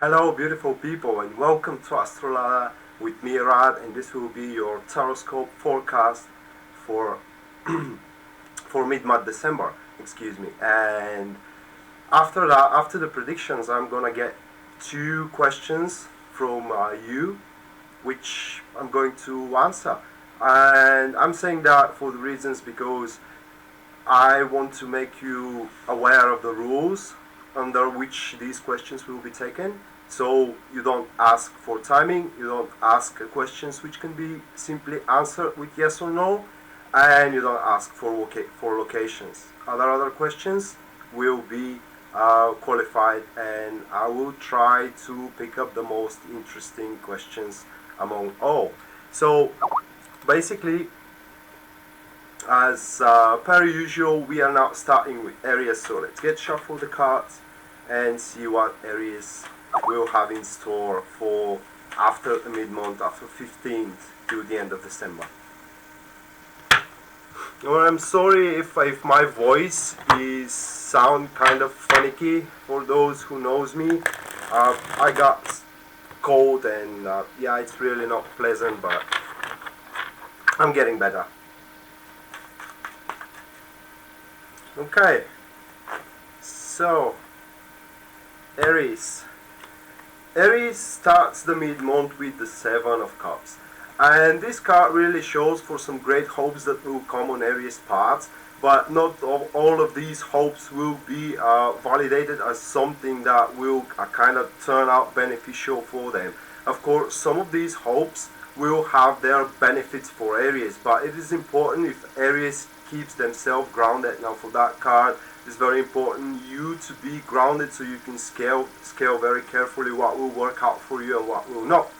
Hello beautiful people, and welcome to Astro with me Rad, and this will be your Tarotscope forecast for for mid-month December, excuse me. And after that, after the predictions, I'm gonna get two questions from you, which I'm going to answer. And I'm saying that for the reasons because I want to make you aware of the rules under which these questions will be taken. So you don't ask for timing, you don't ask questions which can be simply answered with yes or no, and you don't ask for locations. Other questions will be qualified, and I will try to pick up the most interesting questions among all. So basically, as per usual, we are now starting with Aries, so let's get shuffle the cards and see what Aries will have in store for after the mid-month, after 15th to the end of December. Well, I'm sorry if my voice is sound kind of finicky for those who knows me. I got cold and yeah, it's really not pleasant, but I'm getting better. Okay, so Aries. Aries starts the mid-month with the Seven of Cups. And this card really shows for some great hopes that will come on Aries' part, but not all of these hopes will be validated as something that will kind of turn out beneficial for them. Of course, some of these hopes will have their benefits for Aries, but it is important if Aries keeps themselves grounded. Now for that card, it's very important you to be grounded so you can scale very carefully what will work out for you and what will not.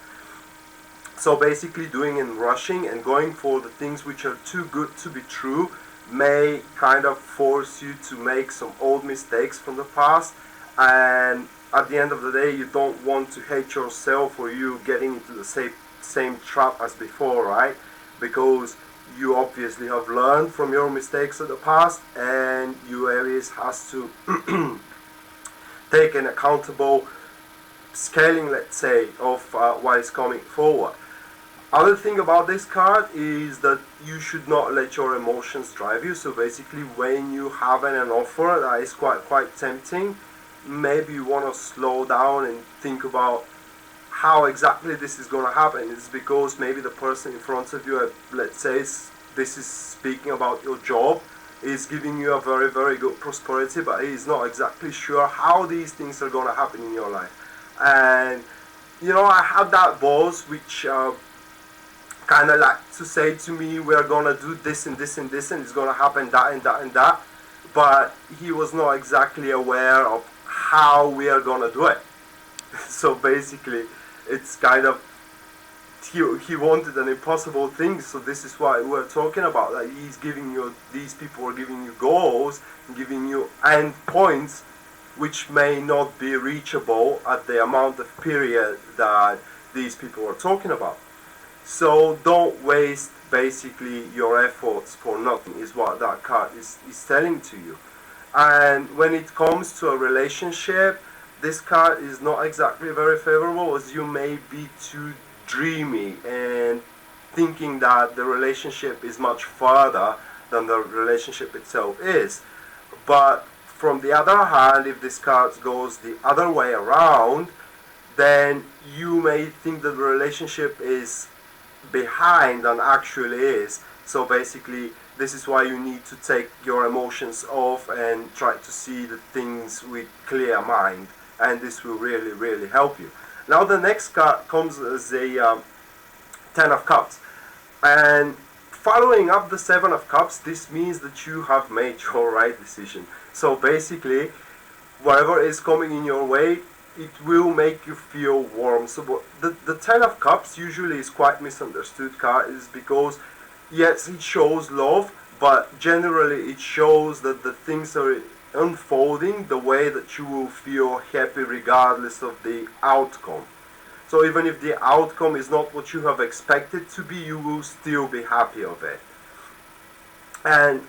So basically doing and rushing and going for the things which are too good to be true may kind of force you to make some old mistakes from the past, and at the end of the day you don't want to hate yourself for you getting into the same trap as before, right? Because you obviously have learned from your mistakes of the past, and you Aries has to take an accountable scaling, let's say, of what is coming forward. Other thing about this card is that you should not let your emotions drive you. So basically, when you have an offer that is quite tempting, maybe you want to slow down and think about how exactly this is going to happen. It's because maybe the person in front of you, let's say this is speaking about your job, is giving you a very good prosperity, but he is not exactly sure how these things are going to happen in your life. And you know, I had that boss which kind of like to say to me, we're going to do this and this and this, and it's going to happen that and that and that, but he was not exactly aware of how we are going to do it. So basically it's kind of he wanted an impossible thing. So this is why we're talking about that. He's giving you, these people are giving you goals, giving you end points which may not be reachable at the amount of period that these people are talking about. So don't waste basically your efforts for nothing, is what that card is telling to you. And when it comes to a relationship, this card is not exactly very favorable, as you may be too dreamy and thinking that the relationship is much further than the relationship itself is. But from the other hand, if this card goes the other way around, then you may think that the relationship is behind than actually is. So basically, this is why you need to take your emotions off and try to see the things with clear mind, and this will really help you. Now the next card comes as a Ten of Cups, and following up the Seven of Cups, this means that you have made your right decision. So basically, whatever is coming in your way, it will make you feel warm. So the Ten of Cups usually is quite misunderstood card, is because yes, it shows love, but generally it shows that the things are unfolding the way that you will feel happy regardless of the outcome. So even if the outcome is not what you have expected to be, you will still be happy of it. And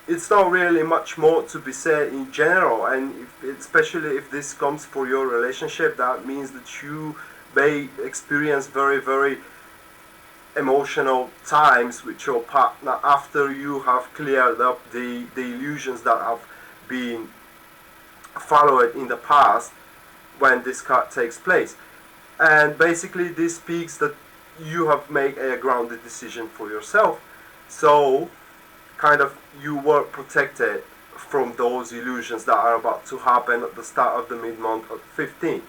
it's not really much more to be said in general, and especially if this comes for your relationship, that means that you may experience very, very emotional times with your partner after you have cleared up the illusions that have been followed in the past when this card takes place. And basically this speaks that you have made a grounded decision for yourself, so kind of you were protected from those illusions that are about to happen at the start of the mid-month of 15.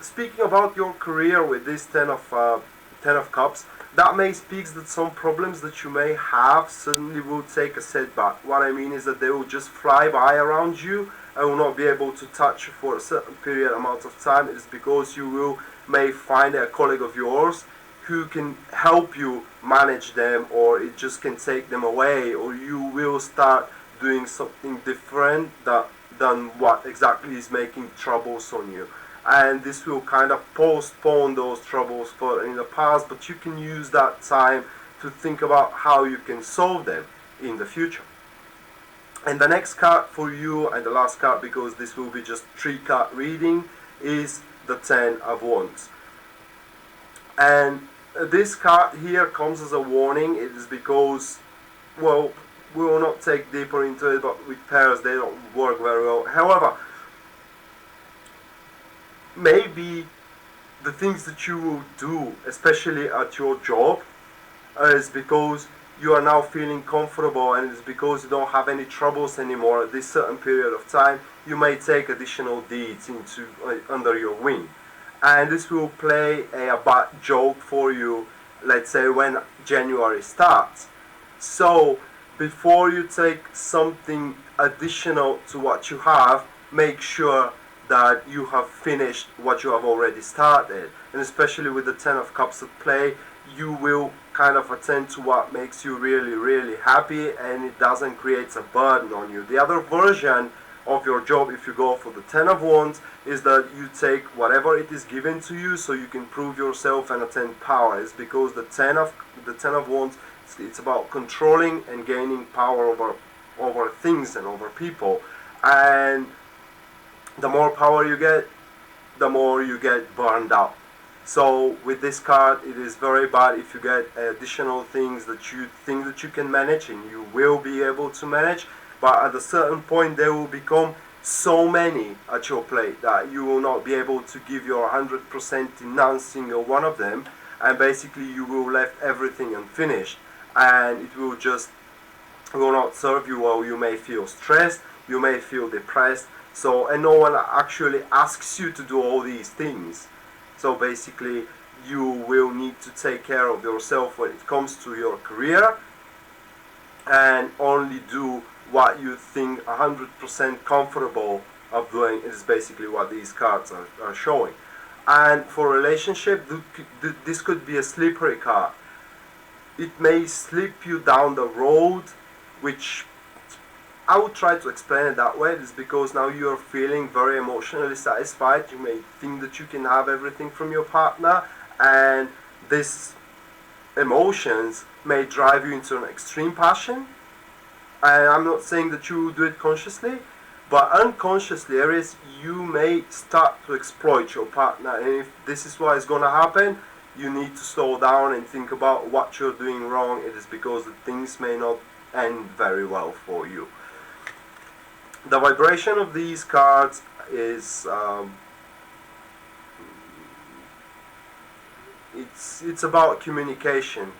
Speaking about your career with this Ten of Cups, that may speak that some problems that you may have suddenly will take a setback. What I mean is that they will just fly by around you and will not be able to touch you for a certain period amount of time. It is because you may find a colleague of yours who can help you manage them, or it just can take them away, or you will start doing something different than what exactly is making troubles on you. And this will kind of postpone those troubles for in the past, but you can use that time to think about how you can solve them in the future. And the next card for you, and the last card, because this will be just 3-card reading, is the Ten of Wands. And this card here comes as a warning. It is because, well, we will not take deeper into it, but with pairs they don't work very well. However, maybe the things that you will do, especially at your job, is because you are now feeling comfortable, and it's because you don't have any troubles anymore at this certain period of time. You may take additional deeds into under your wing, and this will play a bad joke for you, let's say when January starts. So before you take something additional to what you have, make sure that you have finished what you have already started. And especially with the Ten of Cups at play, you will kind of attend to what makes you really, really happy, and it doesn't create a burden on you. The other version of your job, if you go for the Ten of Wands, is that you take whatever it is given to you so you can prove yourself and attain power. It's because the Ten of Wands, it's about controlling and gaining power over things and over people. And the more power you get, the more you get burned out. So with this card, it is very bad if you get additional things that you think that you can manage, and you will be able to manage, but at a certain point they will become so many at your plate that you will not be able to give your 100% in none single one of them, and basically you will left everything unfinished, and it will not serve you well. You may feel stressed, you may feel depressed, and no one actually asks you to do all these things. So basically you will need to take care of yourself when it comes to your career, and only do what you think 100% comfortable of doing. Is basically what these cards are showing. And for relationship, this could be a slippery card. It may slip you down the road, which I would try to explain it that way. It's because now you are feeling very emotionally satisfied. You may think that you can have everything from your partner, and these emotions may drive you into an extreme passion. And I'm not saying that you will do it consciously, but unconsciously, Aries, you may start to exploit your partner. And if this is what is going to happen, you need to slow down and think about what you're doing wrong. It is because the things may not end very well for you. The vibration of these cards is it's about communication.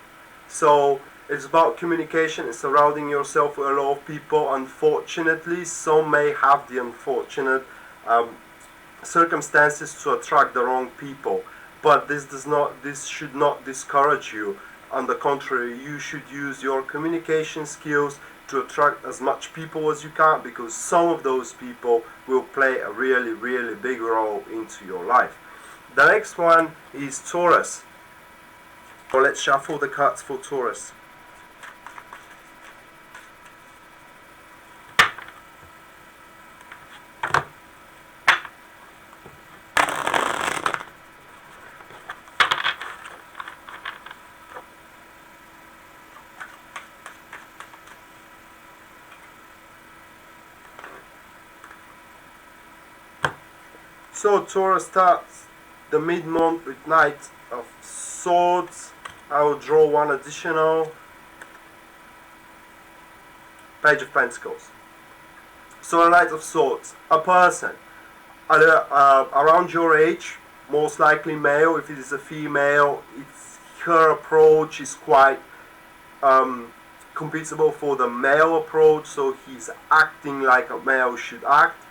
So it's about communication and surrounding yourself with a lot of people. Unfortunately, some may have the unfortunate circumstances to attract the wrong people, but this should not discourage you. On the contrary, you should use your communication skills to attract as much people as you can, because some of those people will play a really, really big role into your life. The next one is Taurus. So let's shuffle the cards for Taurus. So Taurus starts the mid-month with Knight of Swords. I will draw one additional. Page of Pentacles. So a Knight of Swords, a person around your age, most likely male. If it is a female, her approach is quite compatible for the male approach, so he's acting like a male should act.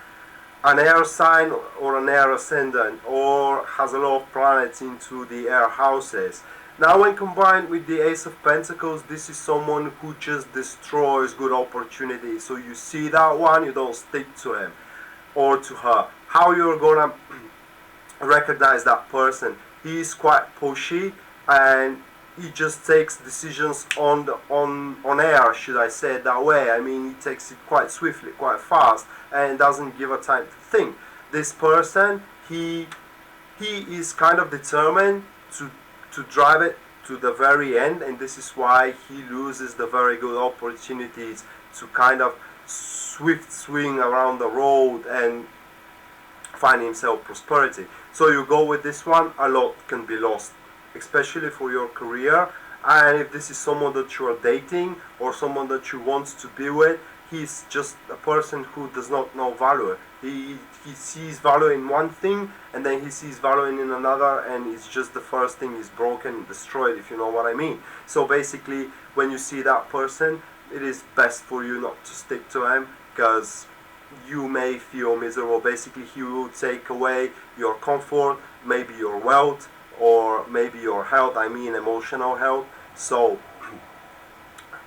An air sign or an air ascendant, or has a lot of planets into the air houses. Now when combined with the Ace of Pentacles, this is someone who just destroys good opportunities. So you see that one, you don't stick to him or to her. How you're gonna recognize that person? He's quite pushy and he just takes decisions on air, should I say it that way. I mean, he takes it quite swiftly, quite fast, and doesn't give a time to think. This person, he is kind of determined to drive it to the very end, and this is why he loses the very good opportunities to kind of swift swing around the road and find himself prosperity. So you go with this one, a lot can be lost, especially for your career. And if this is someone that you are dating or someone that you want to be with, he's just a person who does not know value. He sees value in one thing and then he sees value in another, and it's just the first thing is broken and destroyed, if you know what I mean. So basically, when you see that person, it is best for you not to stick to him, because you may feel miserable. Basically, he will take away your comfort, maybe your wealth, or maybe your health, I mean emotional health. So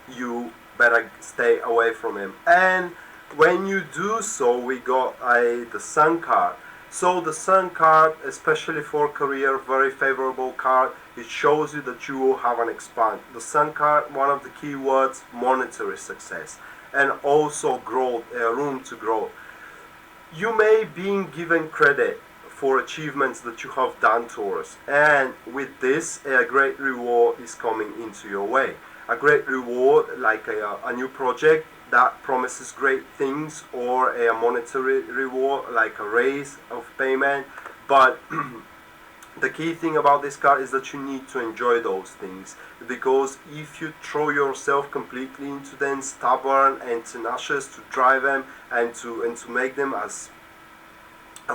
you better stay away from him. And when you do so, we got the Sun card. So the Sun card, especially for career, very favorable card. It shows you that you will have an expand. The Sun card, one of the key words, monetary success, and also growth, room to grow. You may be given credit for achievements that you have done, Taurus, and with this, a great reward is coming into your way. A great reward, like a new project that promises great things, or a monetary reward like a raise of payment. But the key thing about this card is that you need to enjoy those things, because if you throw yourself completely into them, stubborn and tenacious to drive them and to make them as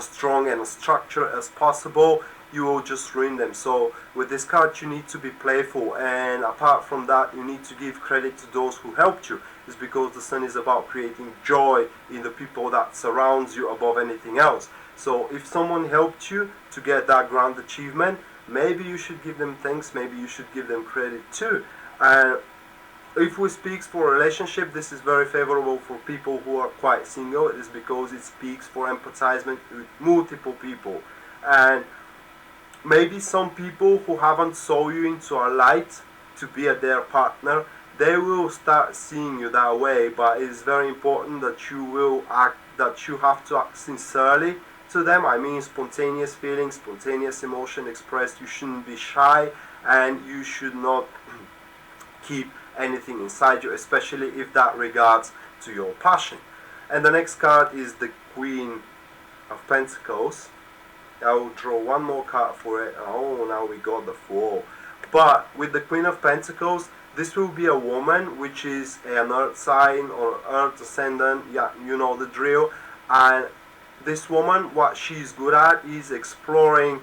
strong and as structured as possible, you will just ruin them. So with this card, you need to be playful, and apart from that, you need to give credit to those who helped you. It's because the Sun is about creating joy in the people that surrounds you above anything else. So if someone helped you to get that grand achievement, maybe you should give them thanks, maybe you should give them credit too. And if we speak for a relationship, this is very favorable for people who are quite single. It is because it speaks for empathizement with multiple people. And maybe some people who haven't saw you into a light to be their partner, they will start seeing you that way. But it is very important that you will act, that you have to act sincerely to them. I mean, spontaneous feelings, spontaneous emotion expressed. You shouldn't be shy, and you should not keep anything inside you, especially if that regards to your passion. And the next card is the Queen of Pentacles. I will draw one more card for it. Oh, now we got the Fool. But with the Queen of Pentacles, this will be a woman, which is an earth sign or earth ascendant. Yeah, you know the drill. And this woman, what she's good at is exploring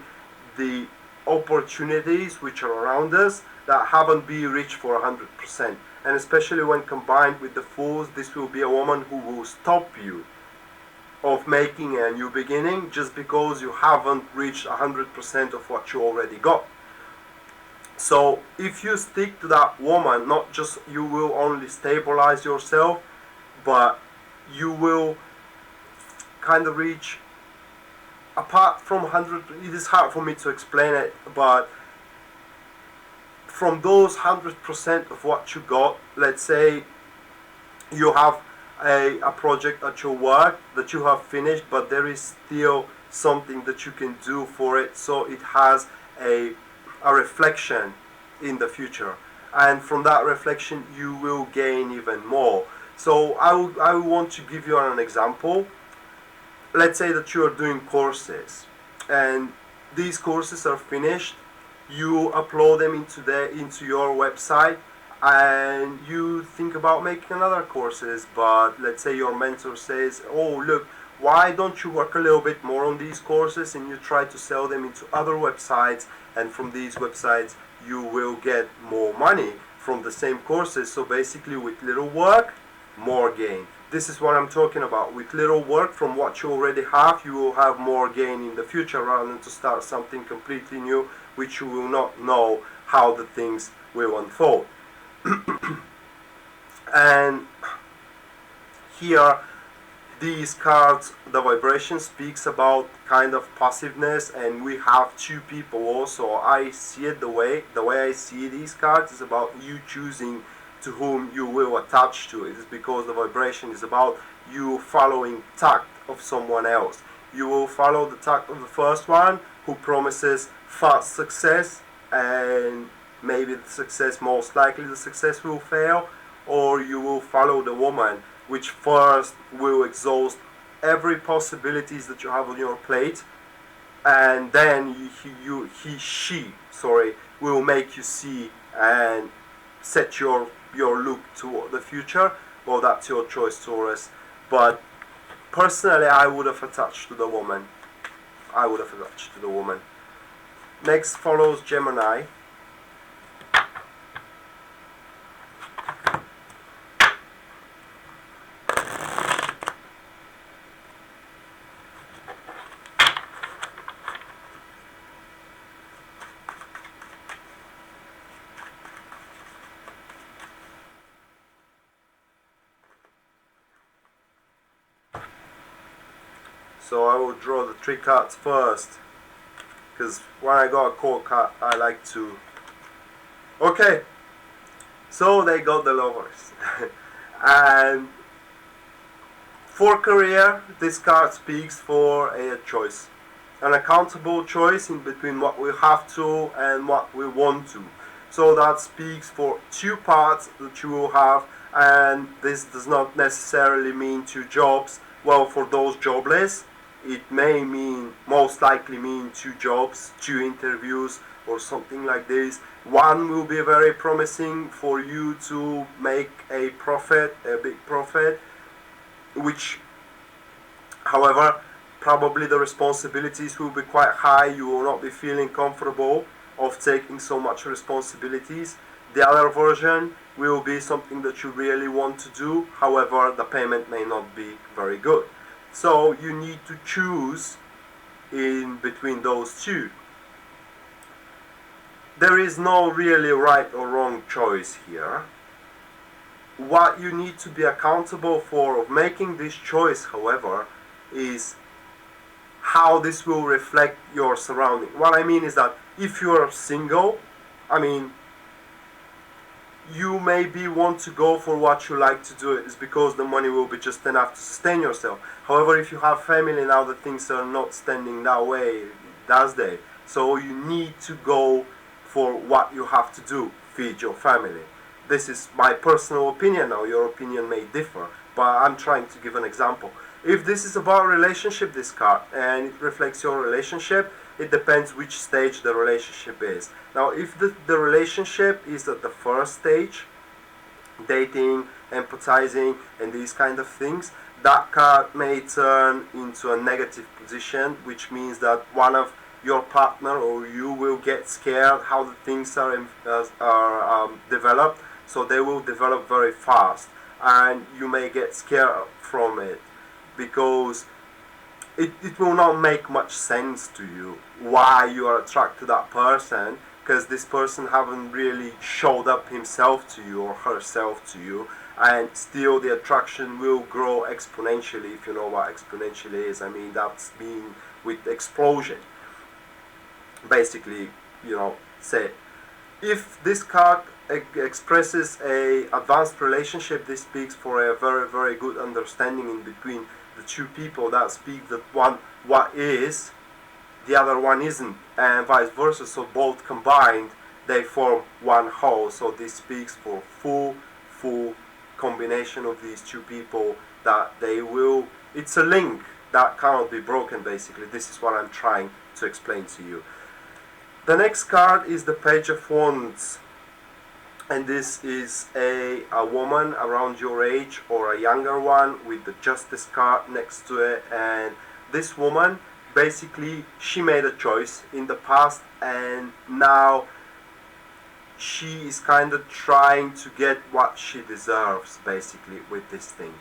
the opportunities which are around us that haven't been reached for 100%. And especially when combined with the Fools, this will be a woman who will stop you of making a new beginning just because you haven't reached 100% of what you already got. So if you stick to that woman, not just you will only stabilize yourself, but you will kind of reach, apart from 100, it is hard for me to explain it, but from those 100% of what you got, let's say you have a project at your work that you have finished, but there is still something that you can do for it, so it has a reflection in the future, and from that reflection you will gain even more. So I want to give you an example. Let's say that you are doing courses and these courses are finished, you upload them into your website, and you think about making another courses. But let's say your mentor says, oh look, why don't you work a little bit more on these courses, and you try to sell them into other websites, and from these websites you will get more money from the same courses. So basically, with little work, more gain. This is what I'm talking about. With little work from what you already have, you will have more gain in the future, rather than to start something completely new which you will not know how the things will unfold. And here, these cards, the vibration speaks about kind of passiveness, and we have two people also. I see it the way I see these cards is about you choosing to whom you will attach to. It is because the vibration is about you following tact of someone else. You will follow the tact of the first one, who promises fast success, and maybe the success, most likely the success will fail. Or you will follow the woman, which first will exhaust every possibilities that you have on your plate, and then she will make you see and set your look toward the future. Well, that's your choice, Taurus. But personally, I would have attached to the woman. Next follows Gemini. So I will draw the 3 cards first, because when I got a court card, I like to... Okay, so they got the Lovers. And for career, this card speaks for a choice. An accountable choice in between what we have to and what we want to. So that speaks for 2 parts that you will have, and this does not necessarily mean 2 jobs. Well, for those jobless, it may most likely mean 2 jobs, 2 interviews, or something like this. One will be very promising for you to make a profit, a big profit, which, however, probably the responsibilities will be quite high. You will not be feeling comfortable of taking so much responsibilities. The other version will be something that you really want to do, however, the payment may not be very good. So you need to choose in between those 2. There is no really right or wrong choice here. What you need to be accountable for of making this choice, however, is how this will reflect your surrounding. What I mean is that if you are single, you maybe want to go for what you like to do. It's because the money will be just enough to sustain yourself. However, if you have family now, the things are not standing that way, does they? So you need to go for what you have to do, feed your family. This is my personal opinion now. Your opinion may differ, but I'm trying to give an example. If this is about relationship, this card, and it reflects your relationship, it depends which stage the relationship is. Now, if the relationship is at the first stage, dating, empathizing, and these kind of things, that card may turn into a negative position, which means that one of your partner or you will get scared how the things are developed. So they will develop very fast, and you may get scared from it, because it will not make much sense to you why you are attracted to that person, because this person haven't really showed up himself to you or herself to you, and still the attraction will grow exponentially. If you know what exponentially is, that's being with explosion. Basically, say, if this card expresses a advanced relationship, this speaks for a very, very good understanding in between the 2 people. That speaks that one what is, the other one isn't, and vice versa. So both combined, they form one whole. So this speaks for full combination of these 2 people, that they will, it's a link. that cannot be broken, basically. This is what I'm trying to explain to you. The next card is the Page of Wands, and this is a woman around your age or a younger one with the Justice card next to it. And this woman, basically, she made a choice in the past, and now she is kind of trying to get what she deserves, basically, with this thing.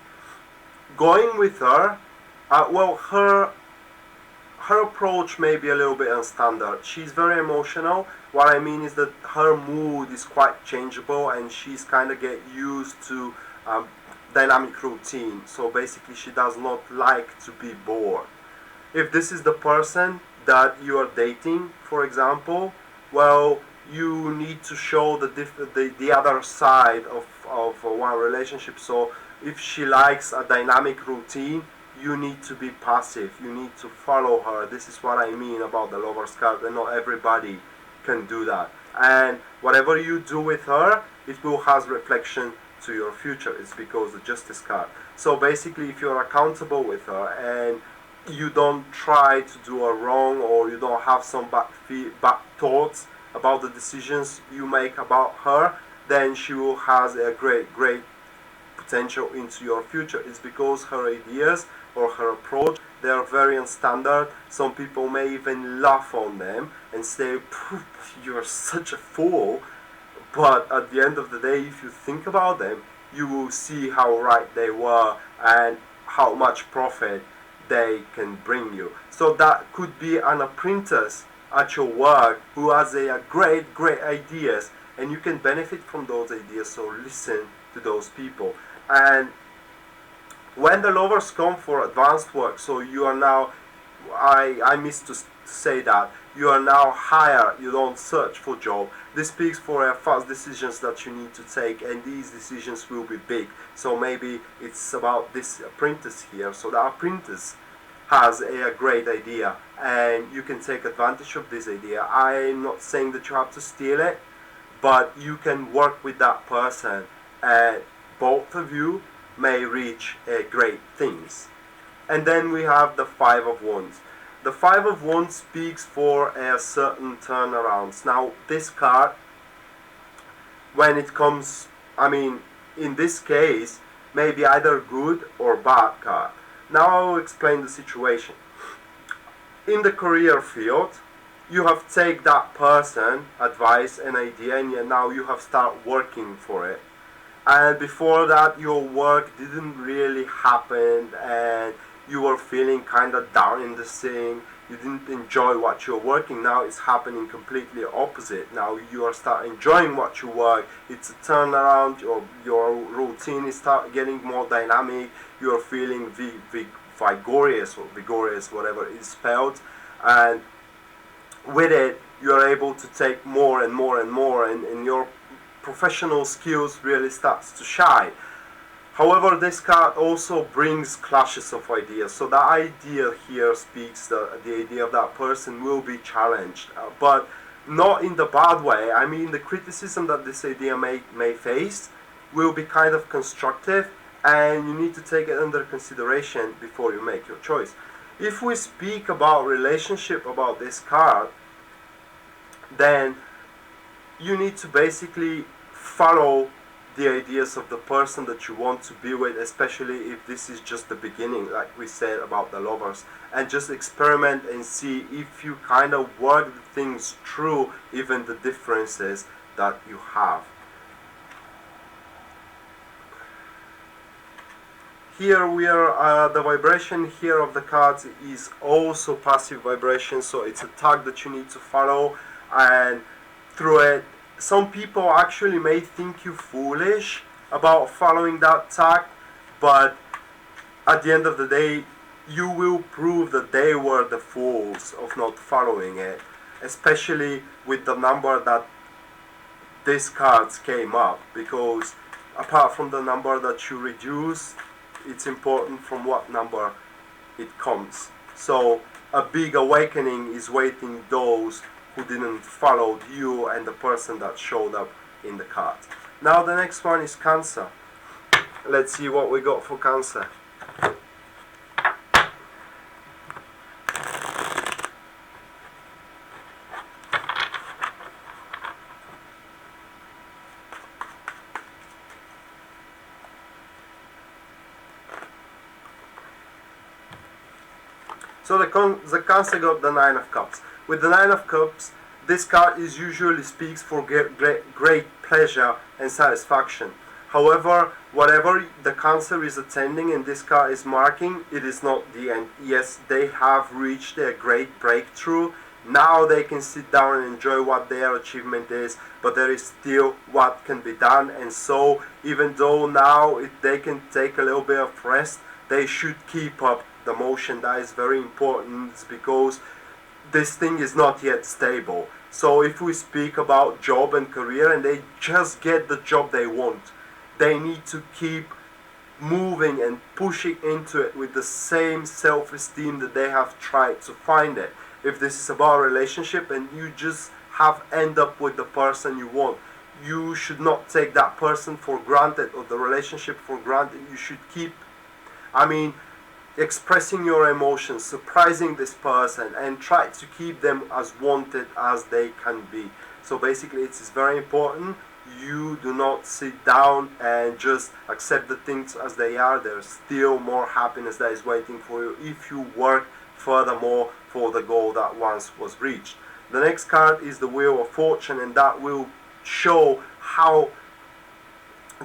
Going with her, well, her approach may be a little bit unstandard. She's very emotional. What I mean is that her mood is quite changeable, and she's kind of get used to dynamic routine. So basically, she does not like to be bored. If this is the person that you are dating, for example, well, you need to show the other side of one relationship. So if she likes a dynamic routine, you need to be passive. You need to follow her. This is what I mean about the Lover's card, and not everybody can do that. And whatever you do with her, it will have reflection to your future. It's because the Justice card. So basically, if you're accountable with her and you don't try to do her wrong, or you don't have some bad thoughts about the decisions you make about her, then she will have a great potential into your future. It's because her ideas or her approach, they are very unstandard. Some people may even laugh on them and say, you're such a fool. But at the end of the day, if you think about them, you will see how right they were and how much profit they can bring you. So that could be an apprentice at your work who has a great ideas, and you can benefit from those ideas. So listen to those people. And when the Lovers come for advanced work, so you are now, I missed to say that, you are now higher, you don't search for job. This speaks for fast decisions that you need to take, and these decisions will be big. So maybe it's about this apprentice here. So the apprentice has a great idea, and you can take advantage of this idea. I'm not saying that you have to steal it, but you can work with that person, and both of you may reach great things. And then we have the Five of Wands. The Five of Wands speaks for a certain turnarounds. Now this card, when it comes, I mean, in this case, may be either good or bad card. Now I will explain the situation. In the career field, you have take that person, advice, and idea, and now you have start working for it. And before that, your work didn't really happen, and you were feeling kind of down in the thing. You didn't enjoy what you're working. Now it's happening completely opposite. Now you are start enjoying what you work. It's a turnaround. Your routine is start getting more dynamic. You are feeling vigorous, or vigorous, whatever it's spelled, and with it you are able to take more and more and more, and your professional skills really starts to shine. However, this card also brings clashes of ideas. So the idea here speaks that the idea of that person will be challenged, but not in the bad way. I mean, the criticism that this idea may face will be kind of constructive, and you need to take it under consideration before you make your choice. If we speak about relationship, about this card, then you need to basically follow the ideas of the person that you want to be with, especially if this is just the beginning, like we said about the Lovers, and just experiment and see if you kind of work things through, even the differences that you have. Here we are, the vibration here of the cards is also passive vibration, so it's a tag that you need to follow, and through it, some people actually may think you foolish about following that tag, but at the end of the day, you will prove that they were the fools of not following it, especially with the number that these cards came up, because apart from the number that you reduce, it's important from what number it comes. So a big awakening is waiting those who didn't follow you and the person that showed up in the card. Now the next one is Cancer. Let's see what we got for Cancer. So the Cancer got the Nine of Cups. With the Nine of Cups, this card is usually speaks for great pleasure and satisfaction. However, whatever the Cancer is attending and this card is marking, it is not the end. Yes, they have reached a great breakthrough. Now they can sit down and enjoy what their achievement is, but there is still what can be done. And so, even though now they can take a little bit of rest, they should keep up the motion. That is very important, because this thing is not yet stable. So if we speak about job and career and they just get the job they want, they need to keep moving and pushing into it with the same self-esteem that they have tried to find it. If this is about a relationship and you just have end up with the person you want, you should not take that person for granted or the relationship for granted. You should keep, expressing your emotions, surprising this person, and try to keep them as wanted as they can be. So basically it is very important you do not sit down and just accept the things as they are. There's still more happiness that is waiting for you if you work furthermore for the goal that once was reached. The next card is the Wheel of Fortune, and that will show how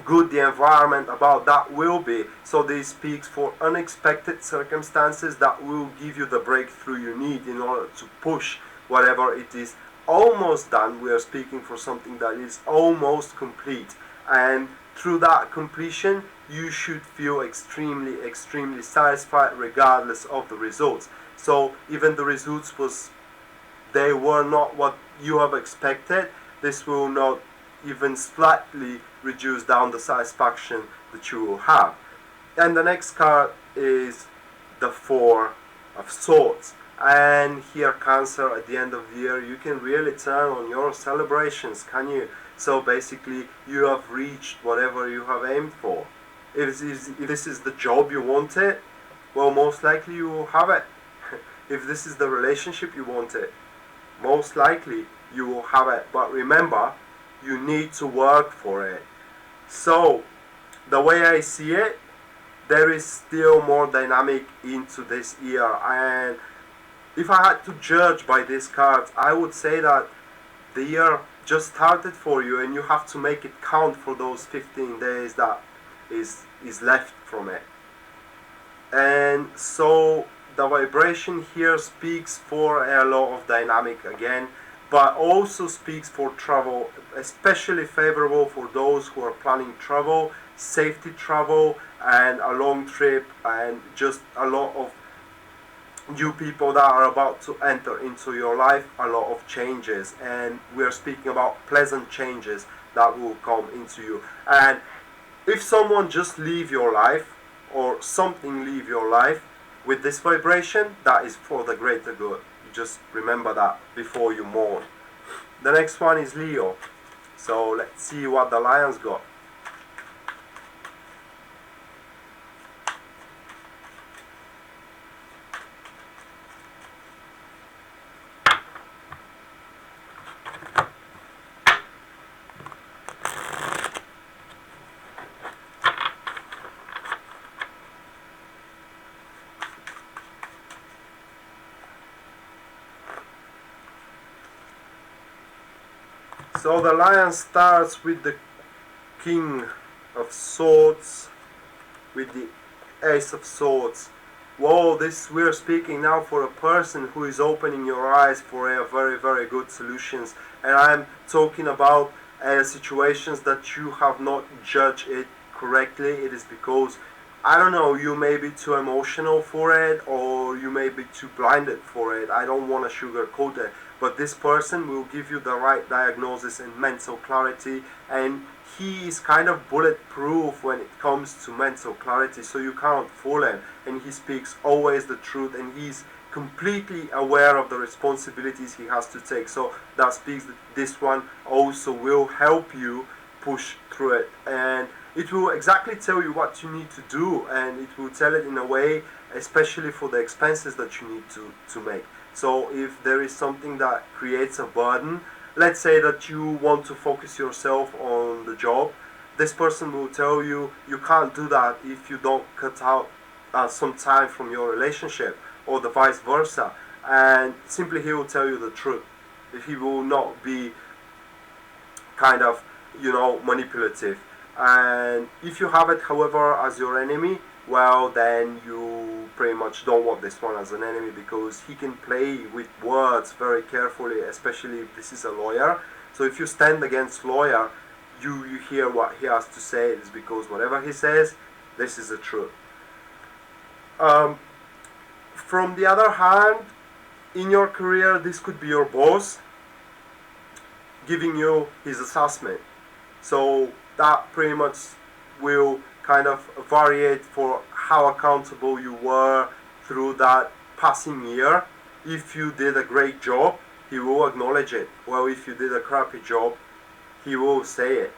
good the environment about that will be. So this speaks for unexpected circumstances that will give you the breakthrough you need in order to push whatever it is almost done. We are speaking for something that is almost complete, and through that completion you should feel extremely satisfied regardless of the results. So even the results they were not what you have expected, this will not even slightly reduce down the satisfaction that you will have. And the next card is the Four of Swords. And here, Cancer, at the end of the year, you can really turn on your celebrations, can you? So basically, you have reached whatever you have aimed for. If this is the job you wanted, well, most likely you will have it. If this is the relationship you wanted, most likely you will have it. But remember, you need to work for it. So, the way I see it, there is still more dynamic into this year. And if I had to judge by these cards, I would say that the year just started for you, and you have to make it count for those 15 days that is left from it. And so the vibration here speaks for a lot of dynamic again, but also speaks for travel, especially favorable for those who are planning travel, safety travel, and a long trip, and just a lot of new people that are about to enter into your life, a lot of changes, and we are speaking about pleasant changes that will come into you. And if someone just leave your life, or something leave your life with this vibration, that is for the greater good. You just remember that before you mourn. The next one is Leo. So let's see what the Lions got. So the Lion starts with the King of Swords, with the Ace of Swords. Whoa, we're speaking now for a person who is opening your eyes for a very good solutions. And I'm talking about situations that you have not judged it correctly. It is because, I don't know, you may be too emotional for it, or you may be too blinded for it. I don't want to sugarcoat it, but this person will give you the right diagnosis and mental clarity, and he is kind of bulletproof when it comes to mental clarity, so you can't fool him, and he speaks always the truth, and he's completely aware of the responsibilities he has to take. So that speaks that this one also will help you push through it, and it will exactly tell you what you need to do, and it will tell it in a way, especially for the expenses that you need to make. So if there is something that creates a burden, let's say that you want to focus yourself on the job, this person will tell you you can't do that if you don't cut out some time from your relationship, or the vice versa, and simply he will tell you the truth. If he will not be kind of, manipulative. And if you have it, however, as your enemy, well, then you pretty much don't want this one as an enemy, because he can play with words very carefully, especially if this is a lawyer. So if you stand against lawyer, you hear what he has to say. It's because whatever he says, this is the truth. From the other hand, in your career, this could be your boss giving you his assessment. So that pretty much will kind of vary for how accountable you were through that passing year. If you did a great job, he will acknowledge it. Well, if you did a crappy job, he will say it.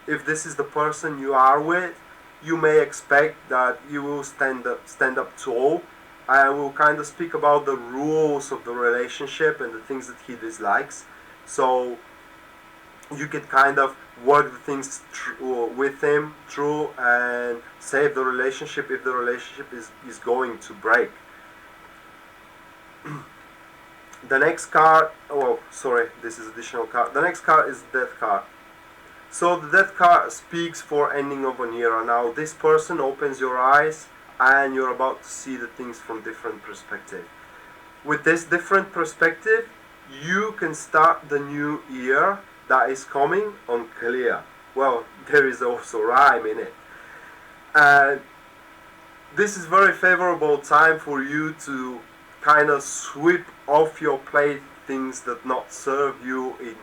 If this is the person you are with, you may expect that you will stand up tall, and will kind of speak about the rules of the relationship and the things that he dislikes. So you can kind of work the things with him through and save the relationship if the relationship is going to break. The next card, this is additional card. The next card is Death card. So the Death card speaks for ending of an era. Now this person opens your eyes and you're about to see the things from different perspective. With this different perspective, you can start the new year that is coming on clear. Well, there is also rhyme in it. And this is very favorable time for you to kind of sweep off your plate things that not serve you in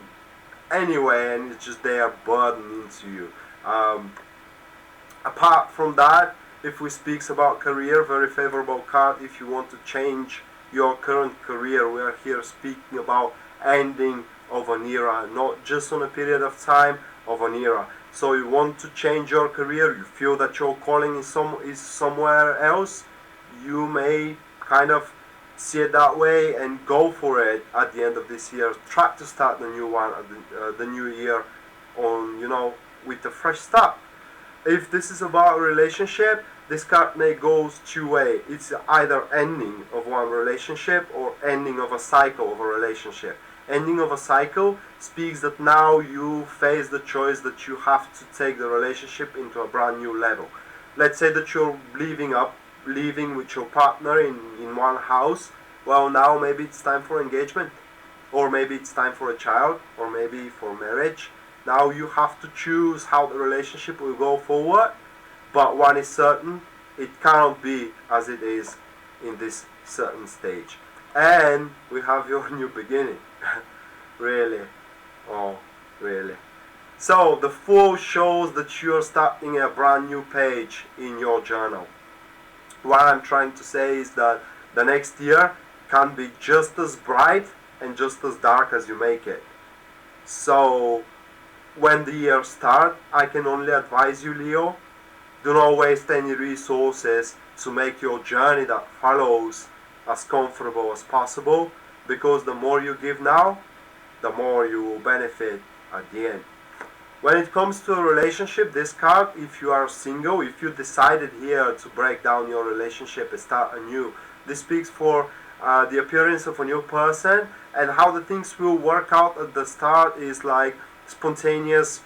any way, and it's just they are burden into you. Apart from that, if we speak about career, very favorable card if you want to change your current career. We are here speaking about ending of an era, not just on a period of time, of an era. So you want to change your career, you feel that your calling is somewhere else, you may kind of see it that way and go for it at the end of this year. Try to start the new one, the new year on, with a fresh start. If this is about a relationship, this card may go two ways. It's either ending of one relationship or ending of a cycle of a relationship. Ending of a cycle speaks that now you face the choice that you have to take the relationship into a brand new level. Let's say that you're living with your partner in one house. Well, now maybe it's time for engagement, or maybe it's time for a child, or maybe for marriage. Now you have to choose how the relationship will go forward, but one is certain, it cannot be as it is in this certain stage. And we have your new beginning. Really? Oh, really? So the Fool shows that you are starting a brand new page in your journal. What I'm trying to say is that the next year can be just as bright and just as dark as you make it. So when the year starts, I can only advise you, Leo, do not waste any resources to make your journey that follows as comfortable as possible, because the more you give now, the more you will benefit at the end. When it comes to a relationship, this card, if you are single, if you decided here to break down your relationship and start anew, this speaks for the appearance of a new person, and how the things will work out at the start is like spontaneous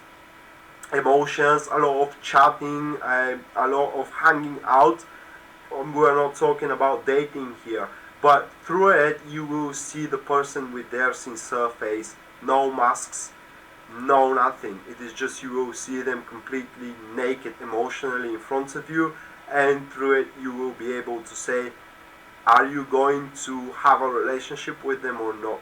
emotions, a lot of chatting, a lot of hanging out. We're not talking about dating here, but through it you will see the person with their sincere face, no masks, no nothing. It is just you will see them completely naked emotionally in front of you, and through it you will be able to say, are you going to have a relationship with them or not?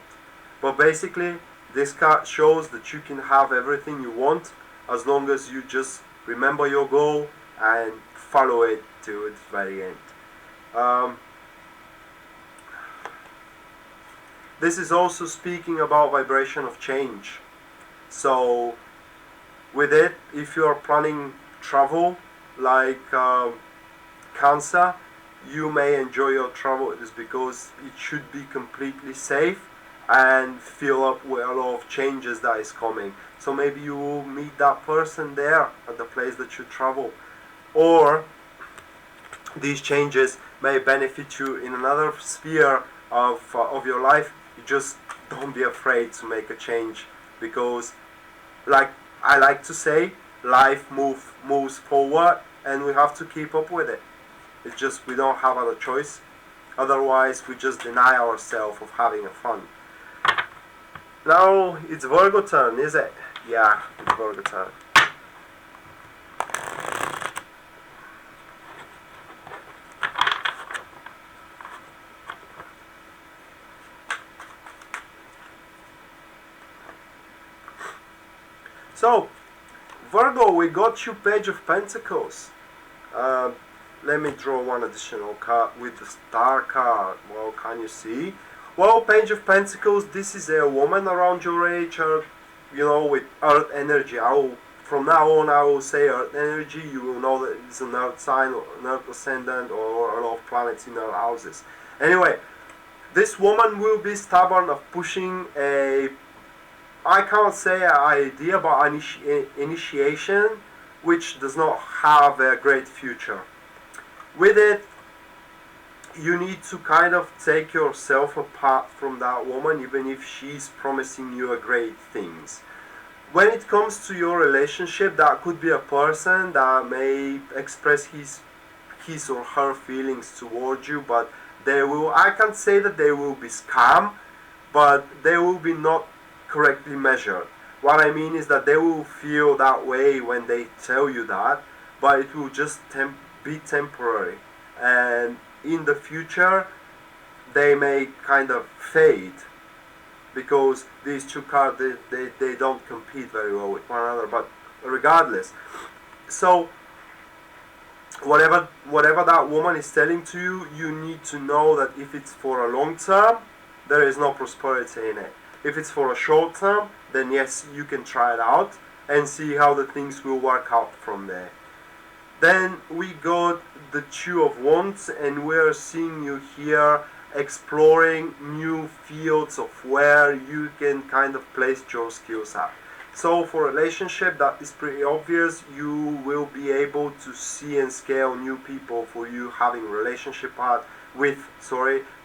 But basically this card shows that you can have everything you want as long as you just remember your goal and follow it to its very end. This is also speaking about vibration of change. So with it, if you are planning travel like Cancer, you may enjoy your travel. It is because it should be completely safe and fill up with a lot of changes that is coming. So maybe you will meet that person there at the place that you travel. Or these changes may benefit you in another sphere of your life. You just don't be afraid to make a change, because like I like to say, life moves forward and we have to keep up with it. It's just we don't have other choice. Otherwise we just deny ourselves of having a fun. Now it's Virgo turn, is it? Yeah, it's Virgo turn. So, Virgo, we got you Page of Pentacles. Let me draw one additional card with the Star card. Well, can you see? Well, Page of Pentacles, this is a woman around your age, with Earth energy. From now on, I will say Earth energy. You will know that it's an Earth sign, or an Earth ascendant, or a lot of planets in Earth houses. Anyway, this woman will be stubborn of pushing I can't say an idea about initiation, which does not have a great future. With it, you need to kind of take yourself apart from that woman, even if she's promising you a great things. When it comes to your relationship, that could be a person that may express his or her feelings towards you, but I can't say that they will be scam, but they will be not correctly measured. What I mean is that they will feel that way when they tell you that, but it will just be temporary, and in the future they may kind of fade, because these two cards, they don't compete very well with one another. But regardless, so whatever that woman is telling to you, you need to know that if it's for a long term, there is no prosperity in it. If it's for a short term, then yes, you can try it out and see how the things will work out from there. Then we got the Two of Wands, and we're seeing you here exploring new fields of where you can kind of place your skills at. So for a relationship, that is pretty obvious. You will be able to see and scale new people for you having a relationship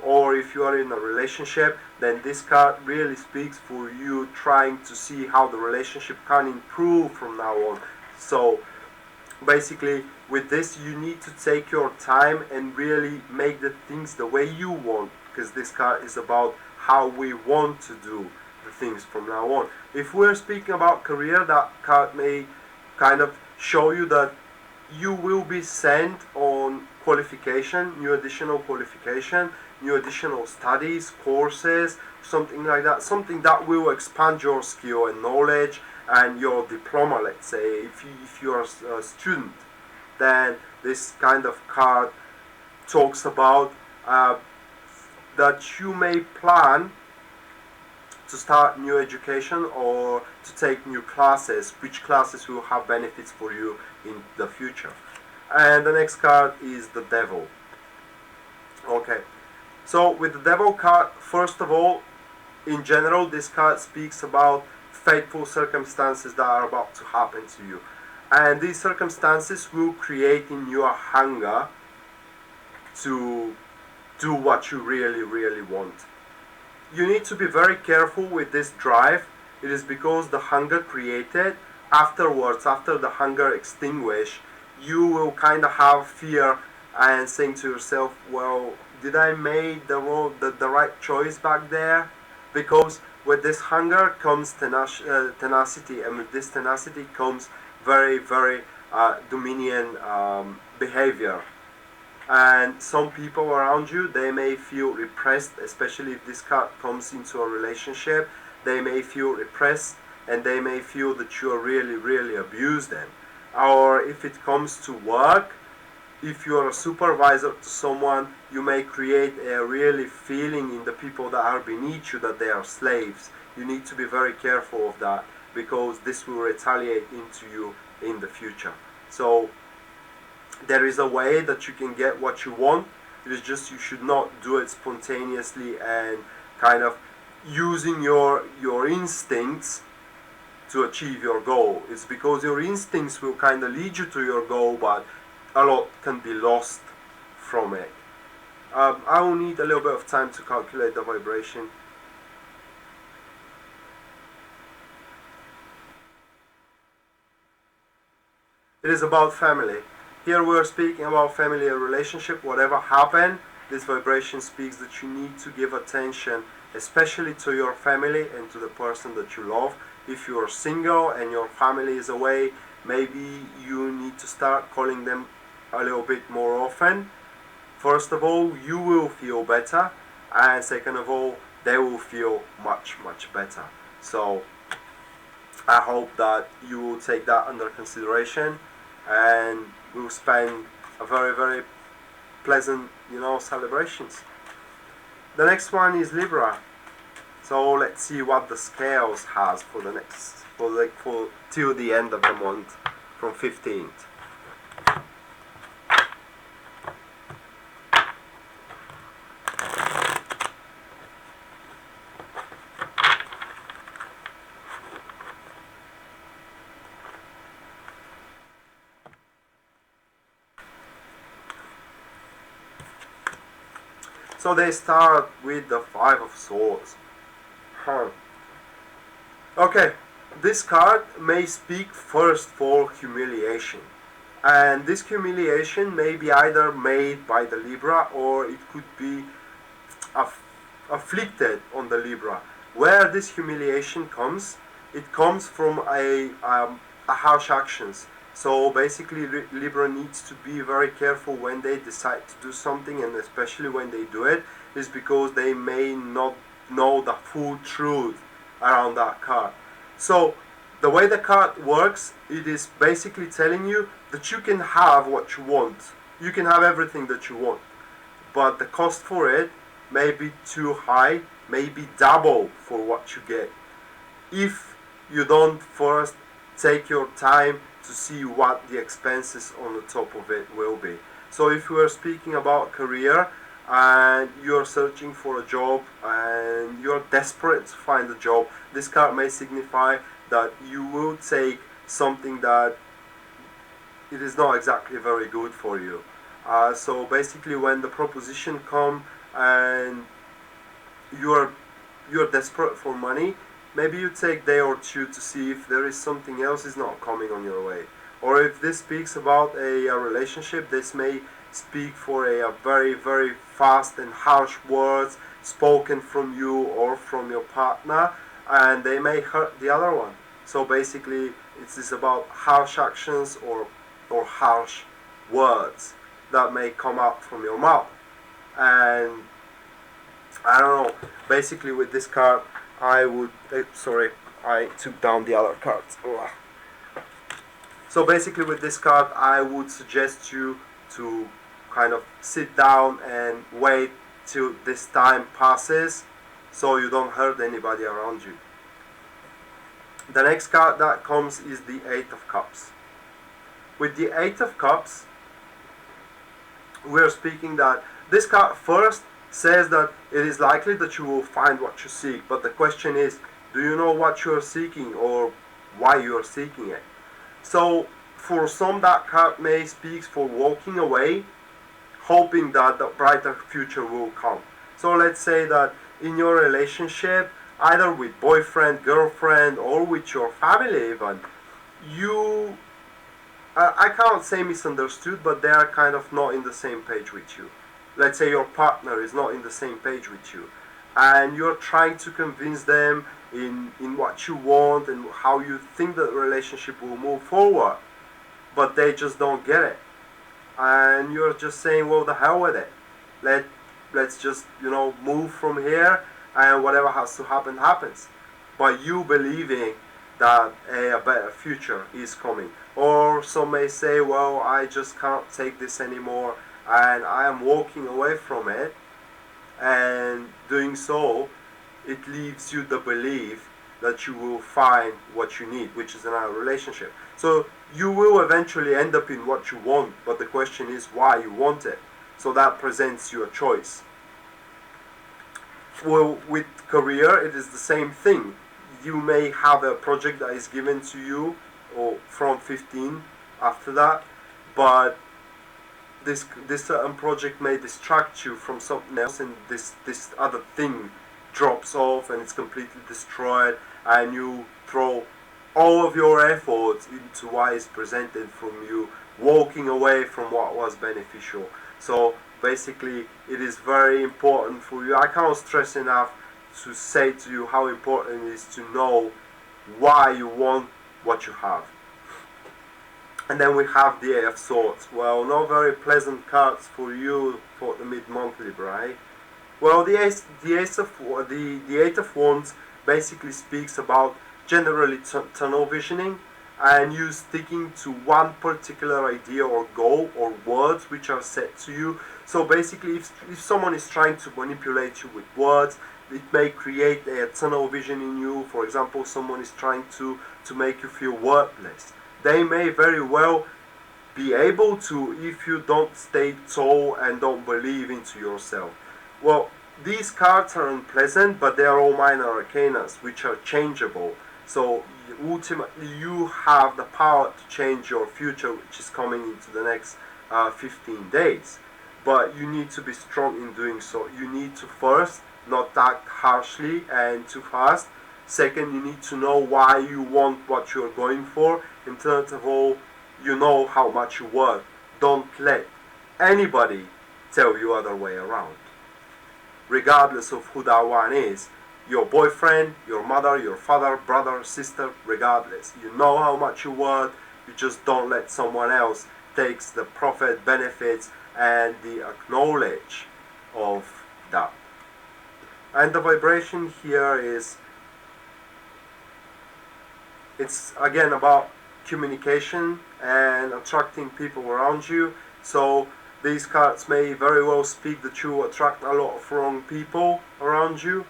or if you are in a relationship, then this card really speaks for you trying to see how the relationship can improve from now on. So basically, with this, you need to take your time and really make the things the way you want, because this card is about how we want to do the things from now on. If we're speaking about career, that card may kind of show you that you will be sent on qualification, new additional qualification, new additional studies, courses, something like that, something that will expand your skill and knowledge and your diploma. Let's say if you are a student, then this kind of card talks about that you may plan to start new education or to take new classes, which classes will have benefits for you in the future. And the next card is the Devil. Okay, so with the Devil card, first of all, in general, this card speaks about fateful circumstances that are about to happen to you, and these circumstances will create in you a hunger to do what you really want. You need to be very careful with this drive. It is because the hunger created, afterwards, after the hunger extinguished, you will kind of have fear and saying to yourself, well, did I make the right choice back there? Because with this hunger comes tenacity, and with this tenacity comes very dominion behavior. And some people around you, they may feel repressed, especially if this card comes into a relationship. They may feel repressed, and they may feel that you are really abuse them. Or if it comes to work, if you are a supervisor to someone, you may create a really feeling in the people that are beneath you that they are slaves. You need to be very careful of that, because this will retaliate into you in the future. So there is a way that you can get what you want. It is just you should not do it spontaneously and kind of using your instincts to achieve your goal. It's because your instincts will kind of lead you to your goal, but a lot can be lost from it. I will need a little bit of time to calculate the vibration. It is about family. Here we are speaking about family and relationship. Whatever happened, this vibration speaks that you need to give attention, especially to your family and to the person that you love. If you are single and your family is away, maybe you need to start calling them a little bit more often. First of all, you will feel better, and second of all, they will feel much better. So I hope that you will take that under consideration, and we'll spend a very pleasant, celebrations. The next one is Libra. So let's see what the scales has for the next, for till the end of the month, from 15th. So they start with the Five of Swords. Okay, this card may speak first for humiliation. And this humiliation may be either made by the Libra, or it could be afflicted on the Libra. Where this humiliation comes, it comes from a harsh actions. So basically Libra needs to be very careful when they decide to do something, and especially when they do it, is because they may not know the full truth around that card. So the way the card works, it is basically telling you that you can have what you want. You can have everything that you want, but the cost for it may be too high, maybe double for what you get, if you don't first take your time to see what the expenses on the top of it will be. So if we are speaking about career and you're searching for a job and you're desperate to find a job, this card may signify that you will take something that it is not exactly very good for you. So basically when the proposition comes and you're desperate for money, maybe you take a day or two to see if there is something else is not coming on your way. Or if this speaks about a relationship, this may speak for a very fast and harsh words spoken from you or from your partner, and they may hurt the other one. So basically it is about harsh actions or harsh words that may come out from your mouth. And I don't know, basically with this card I would, sorry, I took down the other cards. So basically with this card I would suggest you to kind of sit down and wait till this time passes so you don't hurt anybody around you. The next card that comes is the Eight of Cups. With the Eight of Cups, we're speaking that this card first says that it is likely that you will find what you seek, but the question is, do you know what you are seeking or why you are seeking it? So for some, that card may speak for walking away, hoping that the brighter future will come. So let's say that in your relationship, either with boyfriend, girlfriend, or with your family even, you, I can't say misunderstood, but they are kind of not in the same page with you. Let's say your partner is not in the same page with you, and you're trying to convince them in what you want and how you think that the relationship will move forward, but they just don't get it. And you're just saying, well, the hell with it. Let's just, move from here, and whatever has to happen, happens. But you believing that a better future is coming. Or some may say, well, I just can't take this anymore, and I am walking away from it. And doing so, it leaves you the belief that you will find what you need, which is another relationship. So you will eventually end up in what you want, but the question is why you want it. So that presents you a choice. Well, with career, it is the same thing. You may have a project that is given to you, or from 15 after that, but this certain project may distract you from something else, and this other thing drops off and it's completely destroyed, and you throw all of your efforts into what is presented from you, walking away from what was beneficial. So basically, it is very important for you. I cannot stress enough to say to you how important it is to know why you want what you have. And then we have the Eight of Swords. Well, not very pleasant cards for you for the mid-monthly, right? Well, the Eight of Wands basically speaks about generally tunnel visioning and you sticking to one particular idea or goal or words which are set to you. So basically, if someone is trying to manipulate you with words, it may create a tunnel vision in you. For example, someone is trying to make you feel worthless. They may very well be able to if you don't stay tall and don't believe into yourself. Well, these cards are unpleasant, but they are all minor arcanas, which are changeable. So ultimately, you have the power to change your future, which is coming into the next 15 days. But you need to be strong in doing so. You need to first not act harshly and too fast. Second, you need to know why you want what you're going for. And third of all, you know how much you worth. Don't let anybody tell you other way around. Regardless of who that one is, your boyfriend, your mother, your father, brother, sister, regardless. You know how much you worth. You just don't let someone else takes the profit, benefits, and the acknowledge of that. And the vibration here is, it's again about communication and attracting people around you. So these cards may very well speak that you attract a lot of wrong people around you,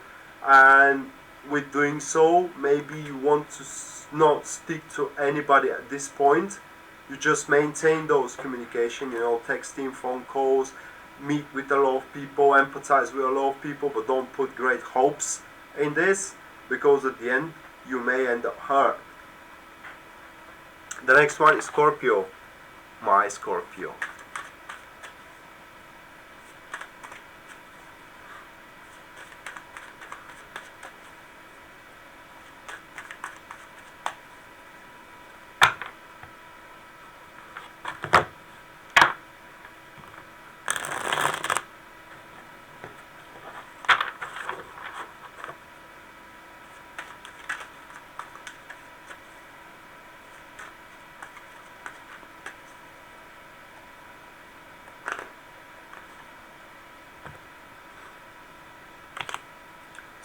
and with doing so, maybe you want to not stick to anybody at this point. You just maintain those communication, texting, phone calls, meet with a lot of people, empathize with a lot of people, but don't put great hopes in this, because at the end you may end up hurt. The next one is Scorpio. My Scorpio.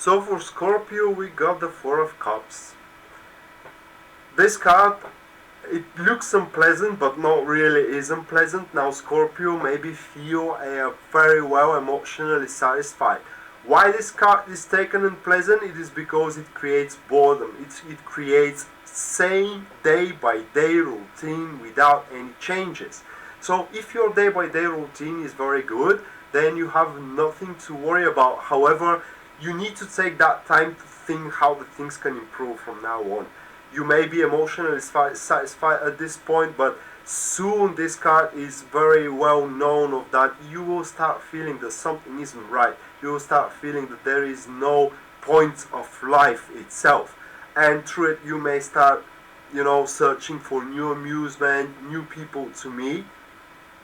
So for Scorpio, we got the Four of Cups. This card, it looks unpleasant, but not really is unpleasant. Now Scorpio maybe feel very well emotionally satisfied. Why this card is taken unpleasant? It is because it creates boredom. It creates same day by day routine without any changes. So if your day by day routine is very good, then you have nothing to worry about. However, you need to take that time to think how the things can improve from now on. You may be emotionally satisfied at this point, but soon this card is very well known of that you will start feeling that something isn't right. You will start feeling that there is no point of life itself. And through it you may start, searching for new amusement, new people to meet.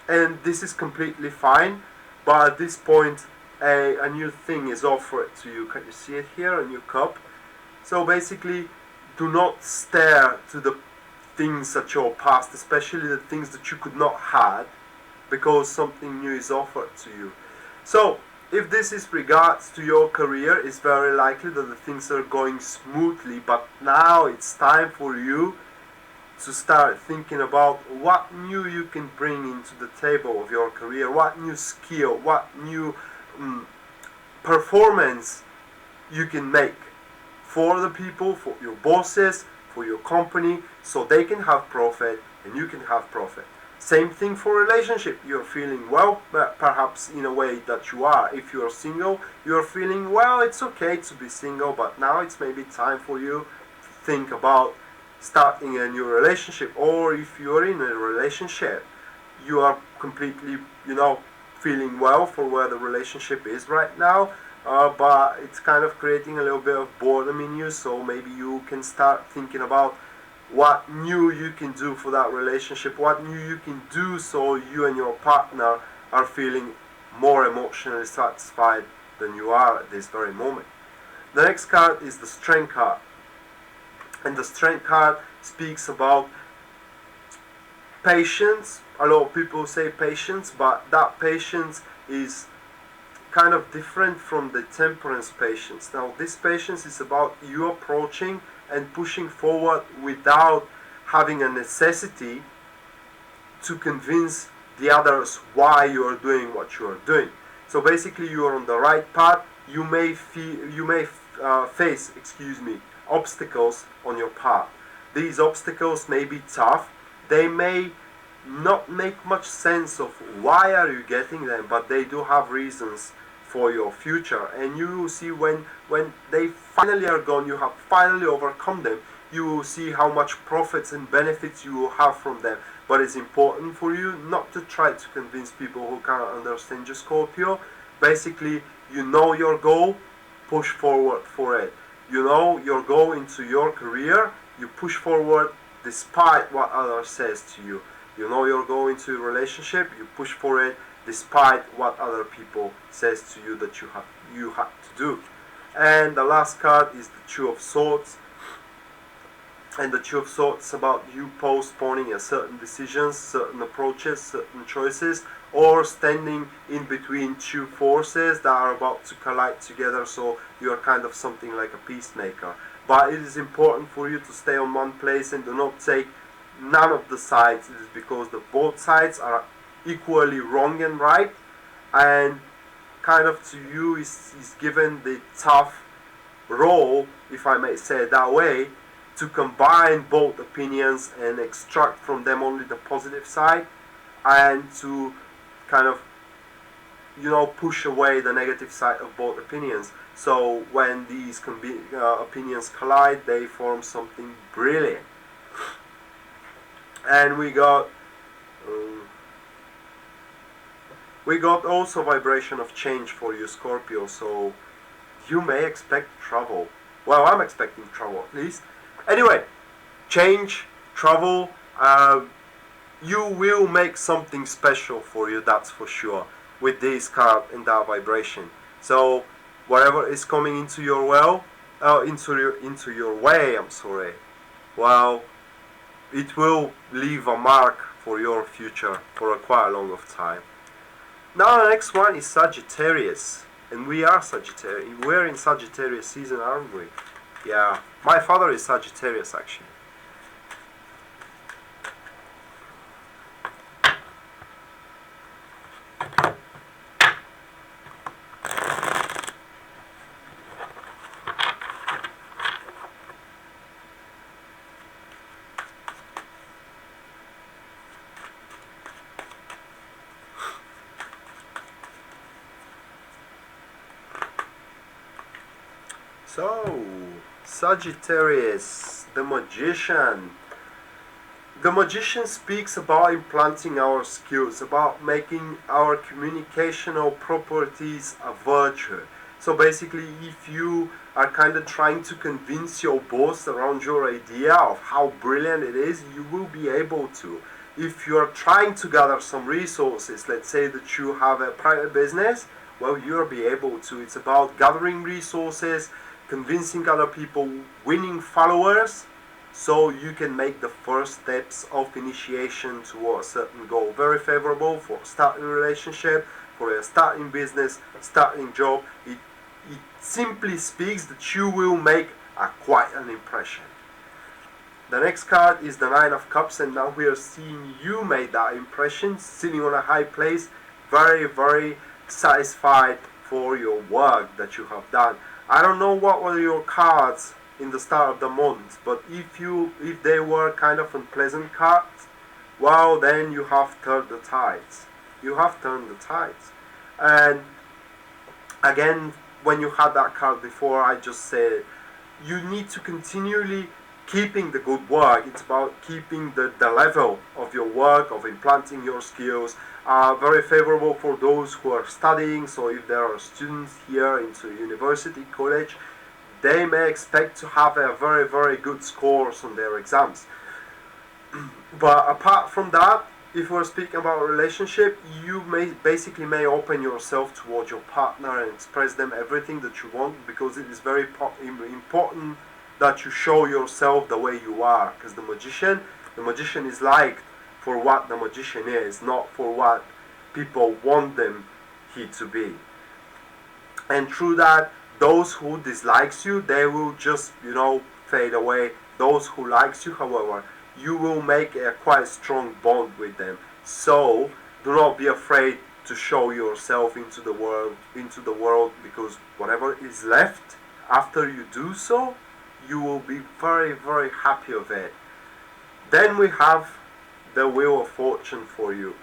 And this is completely fine, but at this point a new thing is offered to you. Can you see it here? A new cup. So basically, do not stare to the things at your past, especially the things that you could not have, because something new is offered to you. So if this is regards to your career, it's very likely that the things are going smoothly, but now it's time for you to start thinking about what new you can bring into the table of your career, what new skill, what new performance you can make for the people, for your bosses, for your company, so they can have profit and you can have profit. Same thing for relationship. You're feeling well, perhaps in a way that you are. If you're single, you're feeling well, it's okay to be single, but now it's maybe time for you to think about starting a new relationship. Or if you're in a relationship, you are completely, you know, feeling well for where the relationship is right now, but it's kind of creating a little bit of boredom in you. So maybe you can start thinking about what new you can do for that relationship, what new you can do so you and your partner are feeling more emotionally satisfied than you are at this very moment. The next card is the Strength card, and the Strength card speaks about patience. A lot of people say patience, but that patience is kind of different from the Temperance patience. Now this patience is about you approaching and pushing forward without having a necessity to convince the others why you are doing what you are doing. So basically you are on the right path. You may face obstacles on your path. These obstacles may be tough. They may not make much sense of why are you getting them, but they do have reasons for your future. And you will see when they finally are gone, you have finally overcome them, you will see how much profits and benefits you will have from them. But it's important for you not to try to convince people who cannot understand your Scorpio. Basically, you know your goal, push forward for it. You know your goal into your career, you push forward despite what others says to you. You know your goal into a relationship, you push for it despite what other people says to you that you have to do. And the last card is the Two of Swords. And the Two of Swords is about you postponing a certain decisions, certain approaches, certain choices, or standing in between two forces that are about to collide together, so you are kind of something like a peacemaker. But it is important for you to stay on one place and do not take none of the sides. It is because the both sides are equally wrong and right, and kind of to you is given the tough role, if I may say it that way, to combine both opinions and extract from them only the positive side, and to kind of, you know, push away the negative side of both opinions. So when these opinions collide, they form something brilliant. And we got also vibration of change for you, Scorpio. So you may expect trouble. Well, I'm expecting trouble at least. Anyway, change, trouble. You will make something special for you, that's for sure, with this card and that vibration. So whatever is coming into your into your way, well, it will leave a mark for your future for a quite a long of time. Now the next one is Sagittarius, and we are Sagittarius. We're in Sagittarius season, aren't we? Yeah, my father is Sagittarius actually. So, Sagittarius, the Magician. The Magician speaks about implanting our skills, about making our communicational properties a virtue. So basically, if you are kind of trying to convince your boss around your idea of how brilliant it is, you will be able to. If you are trying to gather some resources, let's say that you have a private business, well, you'll be able to. It's about gathering resources, convincing other people, winning followers, so you can make the first steps of initiation towards a certain goal. Very favorable for starting a relationship, for a starting business, starting job. It simply speaks that you will make quite an impression. The next card is the Nine of Cups, and now we are seeing you make that impression, sitting on a high place, very, very satisfied for your work that you have done. I don't know what were your cards in the start of the month, but if they were kind of unpleasant cards, well, then you have turned the tides. You have turned the tides. And again, when you had that card before, I just said you need to continually keeping the good work. It's about keeping the level of your work, of implanting your skills. Very favorable for those who are studying. So if there are students here into university, college, they may expect to have a very, very good scores on their exams. But apart from that, if we're speaking about a relationship, you may open yourself towards your partner and express them everything that you want, because it is very important that you show yourself the way you are. Because the magician is liked for what the magician is, not for what people want them he to be. And through that, those who dislikes you, they will just, fade away. Those who likes you, however, you will make a quite strong bond with them. So do not be afraid to show yourself into the world, because whatever is left after you do so, you will be very, very happy of it. Then we have the Wheel of Fortune for you.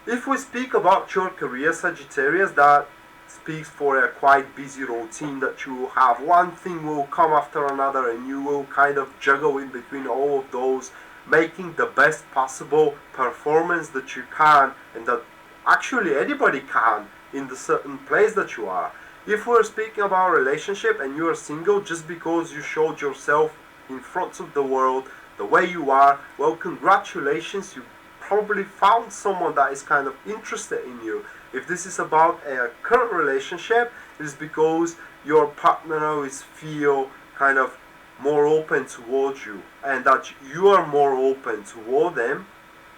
If we speak about your career, Sagittarius, that speaks for a quite busy routine that you will have. One thing will come after another, and you will kind of juggle in between all of those, making the best possible performance that you can, and that actually anybody can in the certain place that you are. If we're speaking about a relationship and you are single, just because you showed yourself in front of the world the way you are, well, congratulations, you probably found someone that is kind of interested in you. If this is about a current relationship, it is because your partner always feel kind of more open towards you, and that you are more open toward them.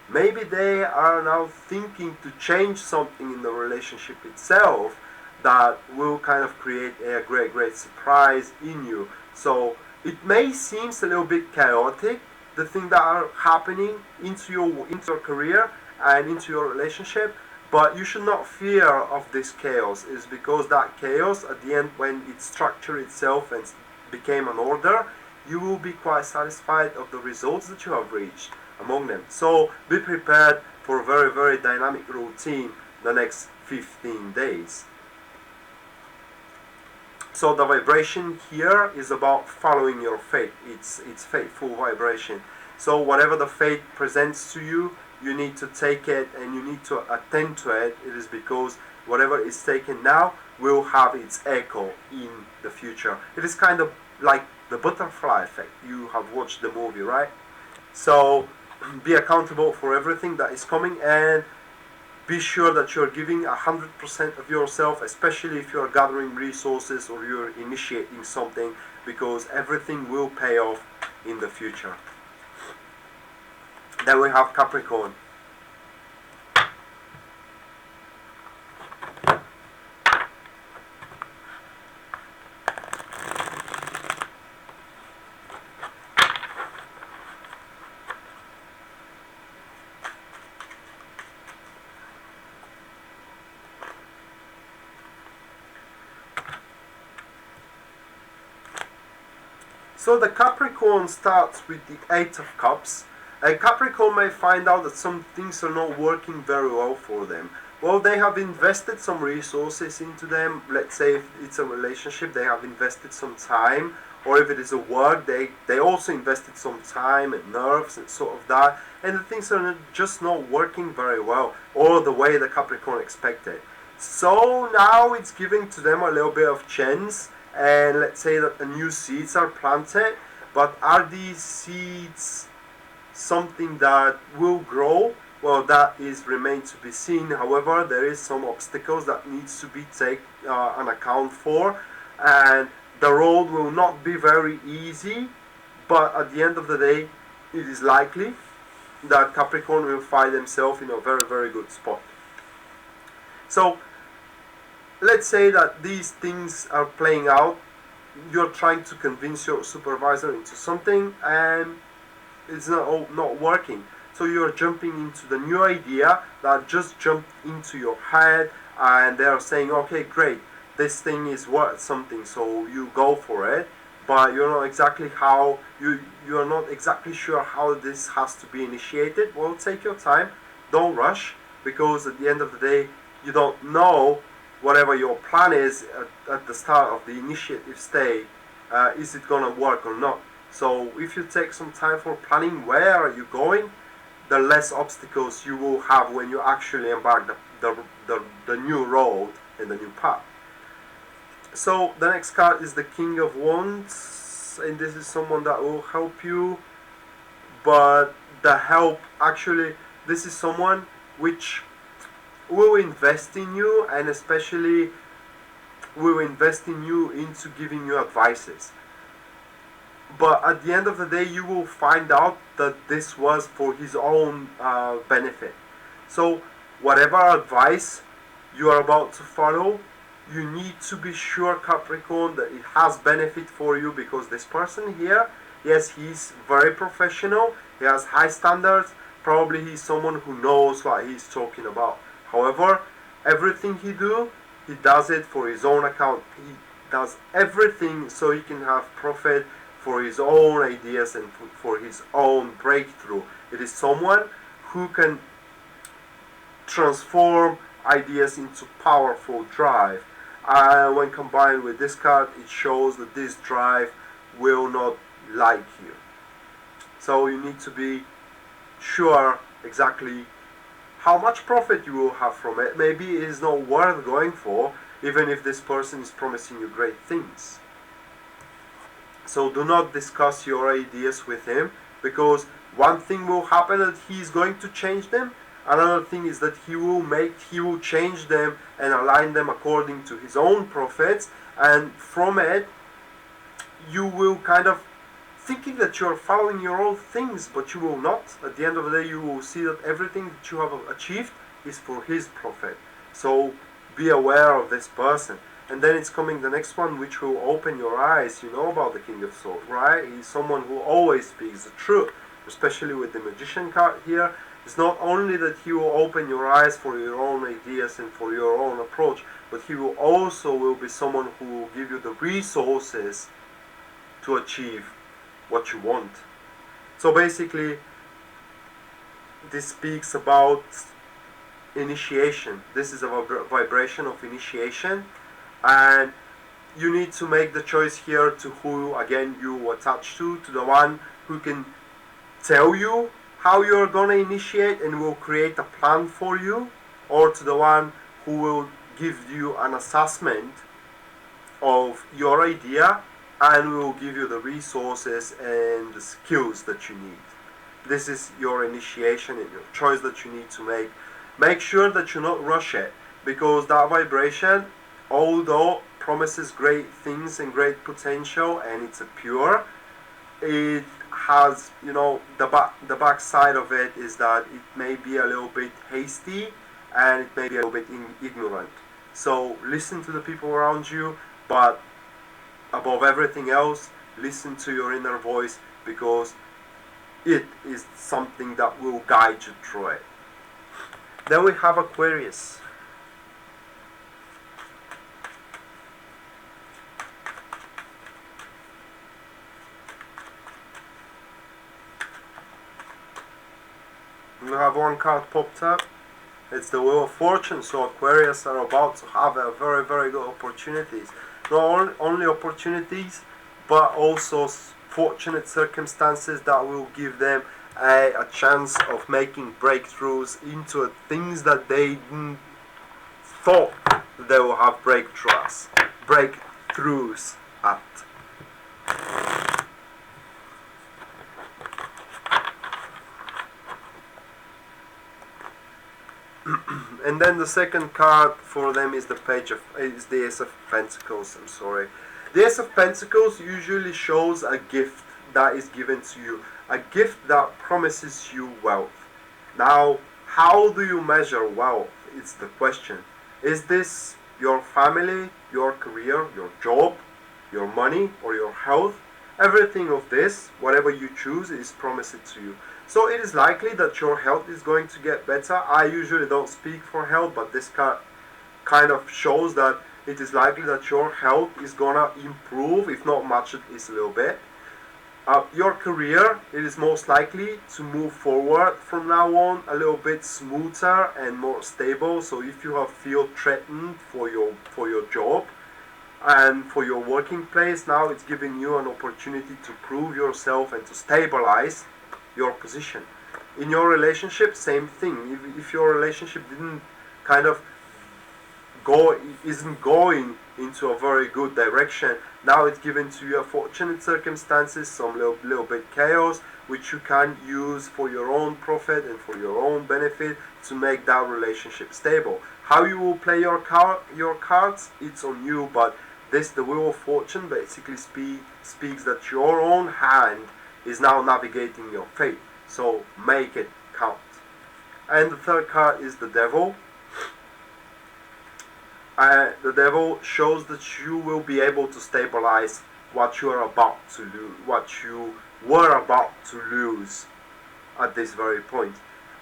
Maybe they are now thinking to change something in the relationship itself that will kind of create a great surprise in you. So it may seem a little bit chaotic, the things that are happening into your career and into your relationship, but you should not fear of this chaos. It's because that chaos, at the end, when it structured itself and became an order, you will be quite satisfied of the results that you have reached among them. So be prepared for a very, very dynamic routine the next 15 days. So the vibration here is about following your fate. It's fateful vibration. So whatever the fate presents to you, you need to take it and you need to attend to it. It is because whatever is taken now will have its echo in the future. It is kind of like the butterfly effect. You have watched the movie, right? So be accountable for everything that is coming, and be sure that you're giving 100% of yourself, especially if you're gathering resources or you're initiating something, because everything will pay off in the future. Then we have Capricorn. So the Capricorn starts with the Eight of Cups. A Capricorn may find out that some things are not working very well for them. Well, they have invested some resources into them. Let's say if it's a relationship, they have invested some time. Or if it is a work, they also invested some time and nerves and sort of that. And the things are just not working very well, or the way the Capricorn expected. So now it's giving to them a little bit of chance. And let's say that the new seeds are planted. But are these seeds something that will grow? Well, that is remain to be seen. However, there is some obstacles that needs to be taken an account for, and the road will not be very easy, but at the end of the day, it is likely that Capricorn will find themselves in a very, very good spot. So let's say that these things are playing out. You're trying to convince your supervisor into something, and it's not working. So you're jumping into the new idea that just jumped into your head, and they're saying, okay, great, this thing is worth something, so you go for it. But you're not exactly how you're not exactly sure how this has to be initiated. Well, take your time, don't rush, because at the end of the day, you don't know whatever your plan is at the start of the initiative stage. Is it gonna work or not? So if you take some time for planning where are you going, the less obstacles you will have when you actually embark the new road and the new path. So the next card is the King of Wands, and this is someone that will help you, but the help, actually, this is someone which will invest in you, and especially will invest in you into giving you advices. But at the end of the day, you will find out that this was for his own benefit. So whatever advice you are about to follow, you need to be sure, Capricorn, that it has benefit for you, because this person here, yes, he's very professional, he has high standards, probably he's someone who knows what he's talking about. However, everything he does it for his own account. He does everything so he can have profit for his own ideas and for his own breakthrough. It is someone who can transform ideas into powerful drive. When combined with this card, it shows that this drive will not like you. So you need to be sure exactly how much profit you will have from it. Maybe it is not worth going for, even if this person is promising you great things. So do not discuss your ideas with him, because one thing will happen that he is going to change them. Another thing is that he will change them and align them according to his own profits, and from it you will kind of thinking that you are following your own things, but you will not. At the end of the day, you will see that everything that you have achieved is for his profit. So be aware of this person. And then it's coming the next one, which will open your eyes. You know about the King of Swords, right? He's someone who always speaks the truth, especially with the Magician card here. It's not only that he will open your eyes for your own ideas and for your own approach, but he will also be someone who will give you the resources to achieve what you want. So basically, this speaks about initiation. This is a vibration of initiation, and you need to make the choice here to who again you attach to the one who can tell you how you're gonna initiate and will create a plan for you, or to the one who will give you an assessment of your idea and will give you the resources and the skills that you need. This is your initiation and your choice that you need to make. Make sure that you not rush it, because that vibration, although promises great things and great potential, and it's a pure, it has, you know, the back side of it is that it may be a little bit hasty and it may be a little bit ignorant. So listen to the people around you, but above everything else, listen to your inner voice, because it is something that will guide you through it. Then we have Aquarius. We have one card popped up. It's the Wheel of Fortune. So Aquarius are about to have a very, very good opportunities. Not only opportunities, but also fortunate circumstances that will give them a chance of making breakthroughs into things that they didn't thought they will have breakthroughs at. And then the second card for them is the Ace of Pentacles. I'm sorry. The Ace of Pentacles usually shows a gift that is given to you, a gift that promises you wealth. Now, how do you measure wealth? It's the question. Is this your family, your career, your job, your money, or your health? Everything of this, whatever you choose, is promised to you. So it is likely that your health is going to get better. I usually don't speak for health, but this card kind of shows that it is likely that your health is gonna improve, if not much, at least a little bit. Your career, it is most likely to move forward from now on a little bit smoother and more stable. So if you have feel threatened for your job, And for your working place, now it's giving you an opportunity to prove yourself and to stabilize your position. In your relationship, same thing. If your relationship didn't kind of isn't going into a very good direction, now it's given to you fortunate circumstances, some little bit chaos, which you can use for your own profit and for your own benefit to make that relationship stable. How you will play your cards, it's on you, but the Wheel of Fortune basically speaks that your own hand is now navigating your fate, so make it count. And the third card is the Devil. The Devil shows that you will be able to stabilize what you are about to lose, what you were about to lose at this very point.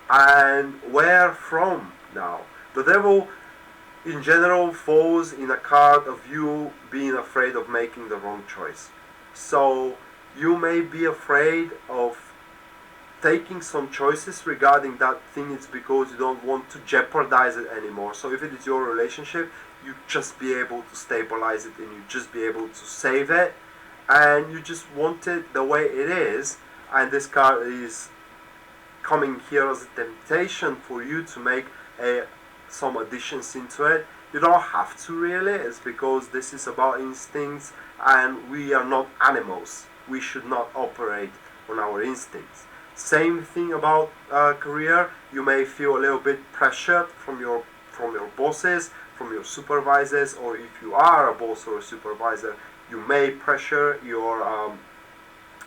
And where from now? The Devil in general falls in a card of you being afraid of making the wrong choice. So you may be afraid of taking some choices regarding that thing. It's because you don't want to jeopardize it anymore. So if it is your relationship, you just be able to stabilize it and you just be able to save it, and you just want it the way it is. And this card is coming here as a temptation for you to make some additions into it. You don't have to really, it's because this is about instincts and we are not animals. We should not operate on our instincts. Same thing about career. You may feel a little bit pressured from your bosses, from your supervisors, or if you are a boss or a supervisor, you may pressure your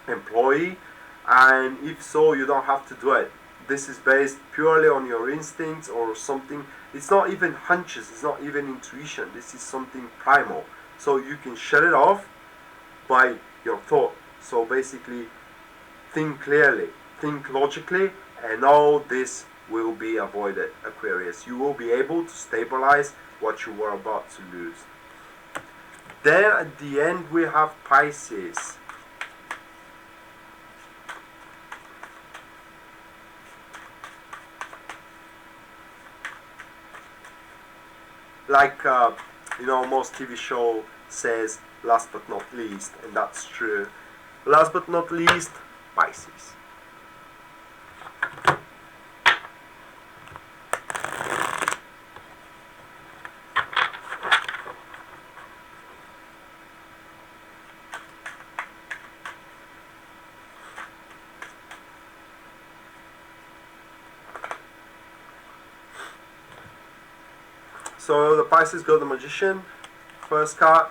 employee, and if so, you don't have to do it. This is based purely on your instincts or something. It's not even hunches, it's not even intuition, this is something primal. So you can shut it off by your thought. So basically, think clearly, think logically, and all this will be avoided, Aquarius. You will be able to stabilize what you were about to lose. Then at the end we have Pisces. Like most TV show says, last but not least, and that's true. Last but not least, Pisces. So the Pisces got the Magician, first card,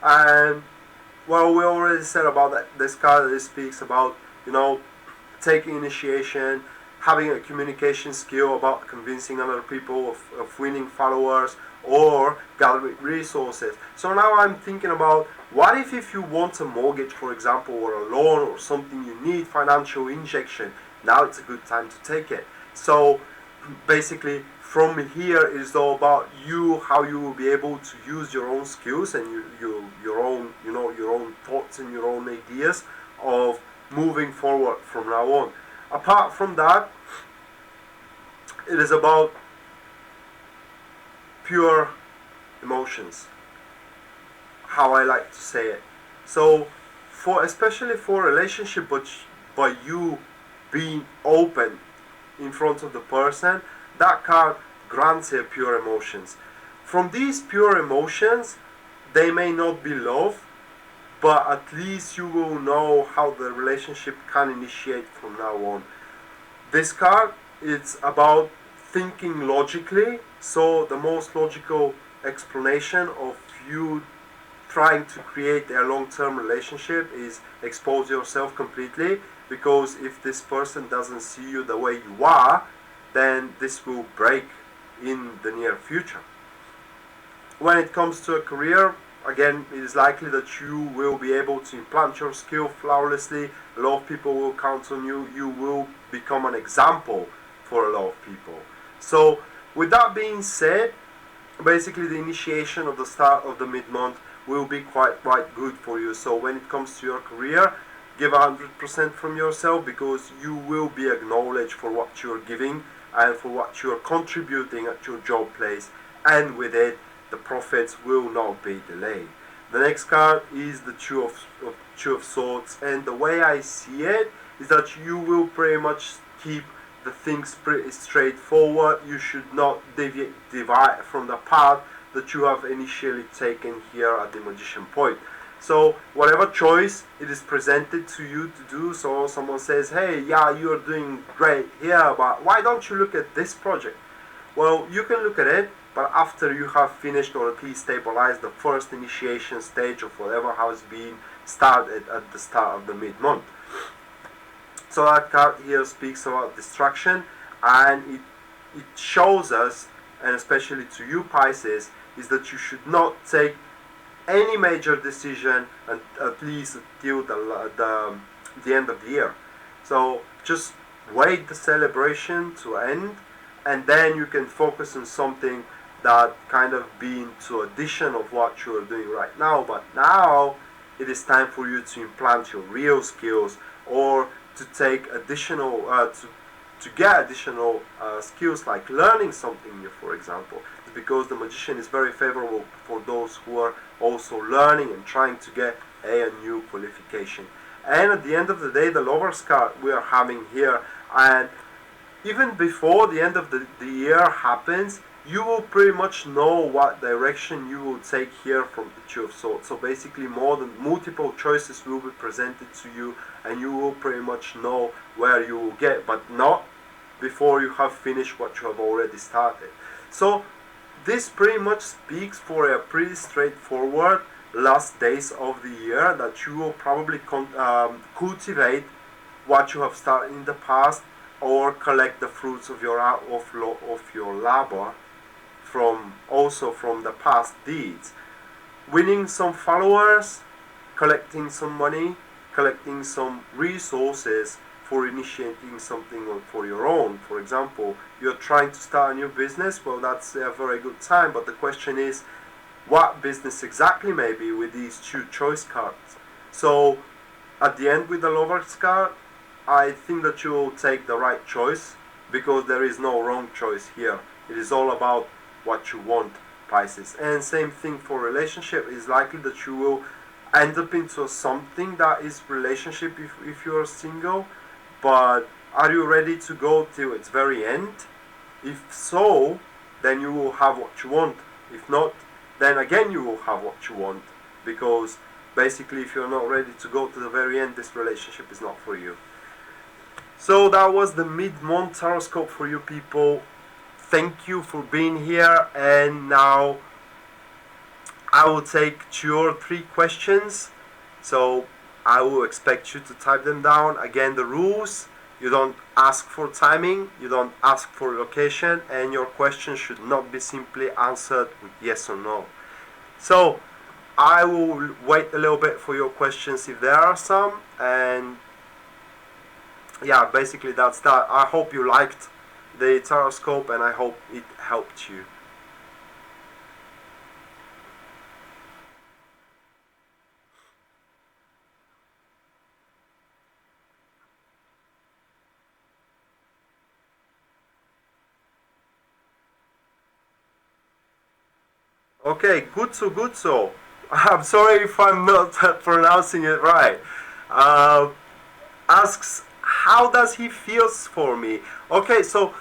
and well, we already said about that. This card that speaks about taking initiation, having a communication skill about convincing other people of winning followers or gathering resources. So now I'm thinking about, what if you want a mortgage, for example, or a loan or something, you need financial injection. Now it's a good time to take it. So basically, from here is all about you, how you will be able to use your own skills and your own thoughts and your own ideas of moving forward from now on. Apart from that, it is about pure emotions, how I like to say it. So especially for a relationship, but by you being open in front of the person, that card grants you pure emotions. From these pure emotions, they may not be love, but at least you will know how the relationship can initiate from now on. This card is about thinking logically, so the most logical explanation of you trying to create a long-term relationship is expose yourself completely, because if this person doesn't see you the way you are, then this will break in the near future. When it comes to a career, again, it is likely that you will be able to implant your skill flawlessly. A lot of people will count on you. You will become an example for a lot of people. So with that being said, basically the initiation of the start of the mid-month will be quite good for you. So when it comes to your career, give 100% from yourself, because you will be acknowledged for what you're giving and for what you're contributing at your job place, and with it the profits will not be delayed. The next card is the Two of Swords, and the way I see it is that you will pretty much keep the things pretty straightforward. You should not divide from the path that you have initially taken here at the Magician point. So whatever choice it is presented to you to do, so someone says, hey, yeah, you're doing great here, but why don't you look at this project? Well, you can look at it, but after you have finished or at least stabilized the first initiation stage of whatever has been started at the start of the mid-month. So that card here speaks about distraction, and it shows us, and especially to you Pisces, is that you should not take any major decision at least until the end of the year. So just wait the celebration to end, and then you can focus on something that kind of being to addition of what you are doing right now. But now it is time for you to implant your real skills, or to take additional to get additional skills, like learning something new, for example, because the Magician is very favorable for those who are also learning and trying to get a new qualification. And at the end of the day, the Lover's card we are having here, and even before the end of the year happens, you will pretty much know what direction you will take here from the Two of Swords. So basically more than multiple choices will be presented to you, and you will pretty much know where you will get, but not before you have finished what you have already started. So this pretty much speaks for a pretty straightforward last days of the year, that you will probably cultivate what you have started in the past, or collect the fruits of your labor from the past deeds. Winning some followers, collecting some money, collecting some resources for initiating something for your own. For example, you're trying to start a new business, well, that's a very good time, but the question is, what business exactly maybe with these two choice cards? So at the end with the Lover's card, I think that you will take the right choice, because there is no wrong choice here. It is all about what you want, Pisces. And same thing for relationship. It's likely that you will end up into something that is relationship if you are single, but are you ready to go till its very end? If so, then you will have what you want. If not, then again you will have what you want, because basically if you're not ready to go to the very end, this relationship is not for you. So that was the mid-month Tarotscope for you people. Thank you for being here, and now I will take 2 or 3 questions. So I will expect you to type them down. Again, the rules: you don't ask for timing, you don't ask for location, and your question should not be simply answered with yes or no. So I will wait a little bit for your questions if there are some, and yeah, basically that's that. I hope you liked the Tarotscope, and I hope it helped you. Okay, good so. I'm sorry if I'm not pronouncing it right. Asks, how does he feels for me? Okay, so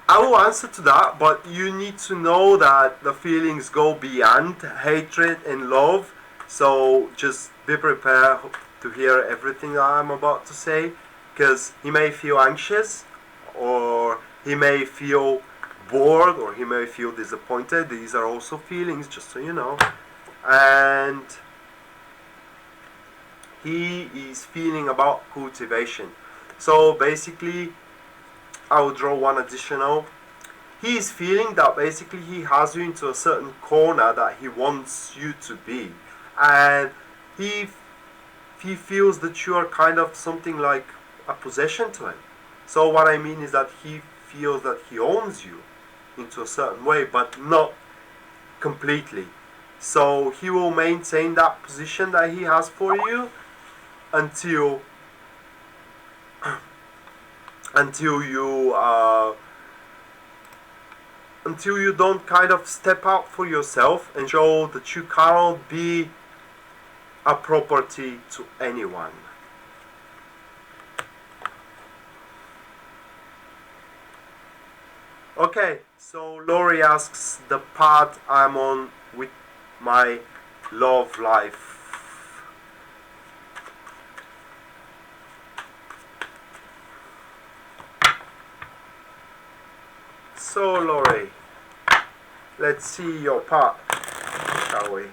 I will answer to that, but you need to know that the feelings go beyond hatred and love. So just be prepared to hear everything that I'm about to say, because he may feel anxious, or he may feel bored, or he may feel disappointed. These are also feelings, just so you know. And he is feeling about cultivation. So basically, I will draw one additional. He is feeling that basically he has you into a certain corner that he wants you to be, and he feels that you are kind of something like a possession to him. So what I mean is that he feels that he owns you into a certain way, but not completely. So he will maintain that position that he has for you until you don't kind of step out for yourself and show that you cannot be a property to anyone. Okay, so Lori asks the path I'm on with my love life. So Lori, let's see your path, shall we?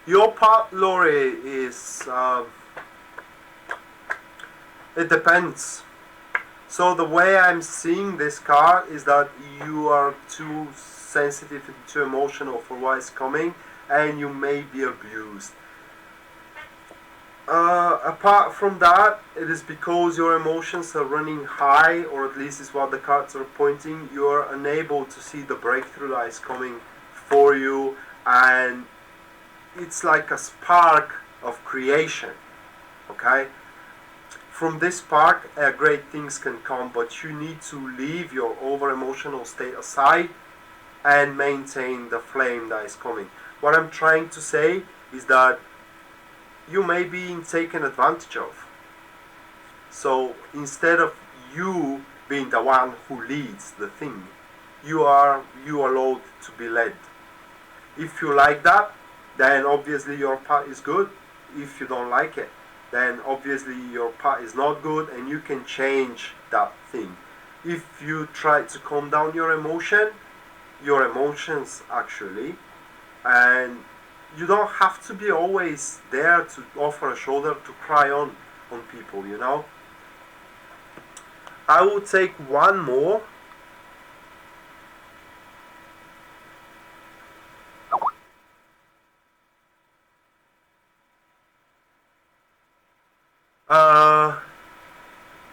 Your part, Lori, is it depends. So the way I'm seeing this card is that you are too sensitive and too emotional for what is coming, and you may be abused. Apart from that, it is because your emotions are running high, or at least is what the cards are pointing. You are unable to see the breakthrough that is coming for you, and it's like a spark of creation. Okay, from this spark great things can come, but you need to leave your over emotional state aside and maintain the flame that is coming. What I'm trying to say is that you may be being taken advantage of. So instead of you being the one who leads the thing, you allowed to be led. If you like that, then obviously your part is good. If you don't like it, then obviously your part is not good, and you can change that thing. If you try to calm down your emotions actually, and you don't have to be always there to offer a shoulder to cry on people, you know. I will take one more.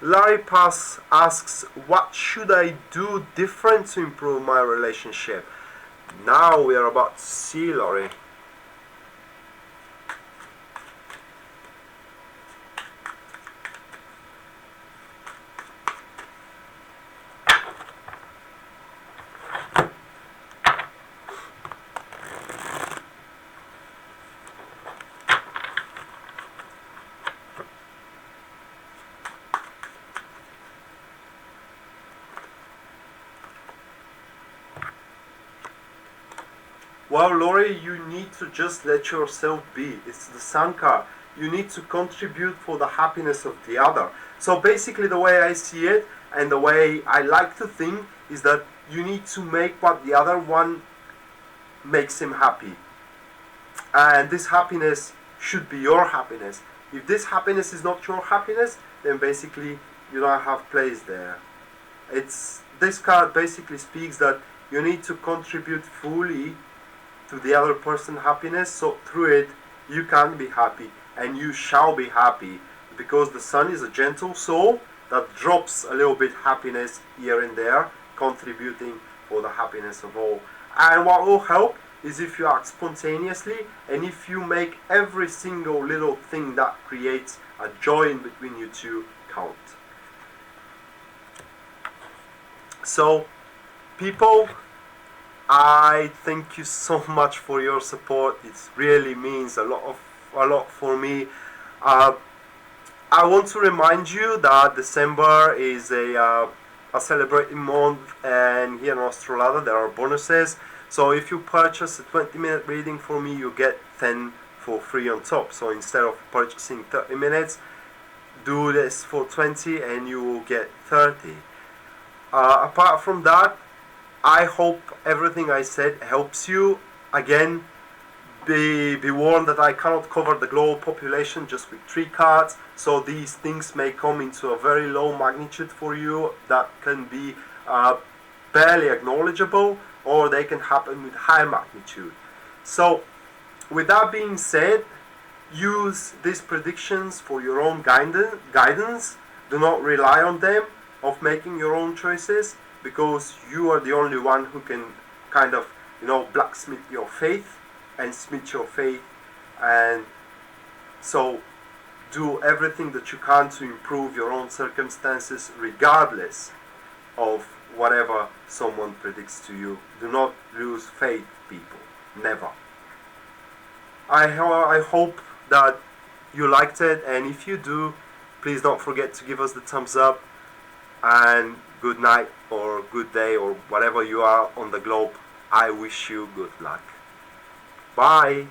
Larry Pass asks, what should I do different to improve my relationship? Now we are about to see, Larry. Well, Lori, you need to just let yourself be. It's the Sun card. You need to contribute for the happiness of the other. So basically the way I see it, and the way I like to think, is that you need to make what the other one makes him happy. And this happiness should be your happiness. If this happiness is not your happiness, then basically you don't have place there. This card basically speaks that you need to contribute fully to the other person's happiness, so through it you can be happy, and you shall be happy, because the Sun is a gentle soul that drops a little bit happiness here and there, contributing for the happiness of all. And what will help is if you act spontaneously, and if you make every single little thing that creates a joy in between you two count. So people, I thank you so much for your support. It really means a lot for me. I want to remind you that December is a celebrating month, and here in Astro Rado there are bonuses. So if you purchase a 20-minute reading for me, you get 10 for free on top. So instead of purchasing 30 minutes, do this for 20 and you will get 30. Apart from that, I hope everything I said helps you. Again, be warned that I cannot cover the global population just with 3 cards, so these things may come into a very low magnitude for you that can be barely acknowledgeable, or they can happen with high magnitude. So with that being said, use these predictions for your own guidance. Do not rely on them of making your own choices, because you are the only one who can kind of, blacksmith your faith. and smith your faith. And so do everything that you can to improve your own circumstances regardless of whatever someone predicts to you. Do not lose faith, people. Never. I hope that you liked it, and if you do, please don't forget to give us the thumbs up, and good night or good day or whatever you are on the globe. I wish you good luck. Bye.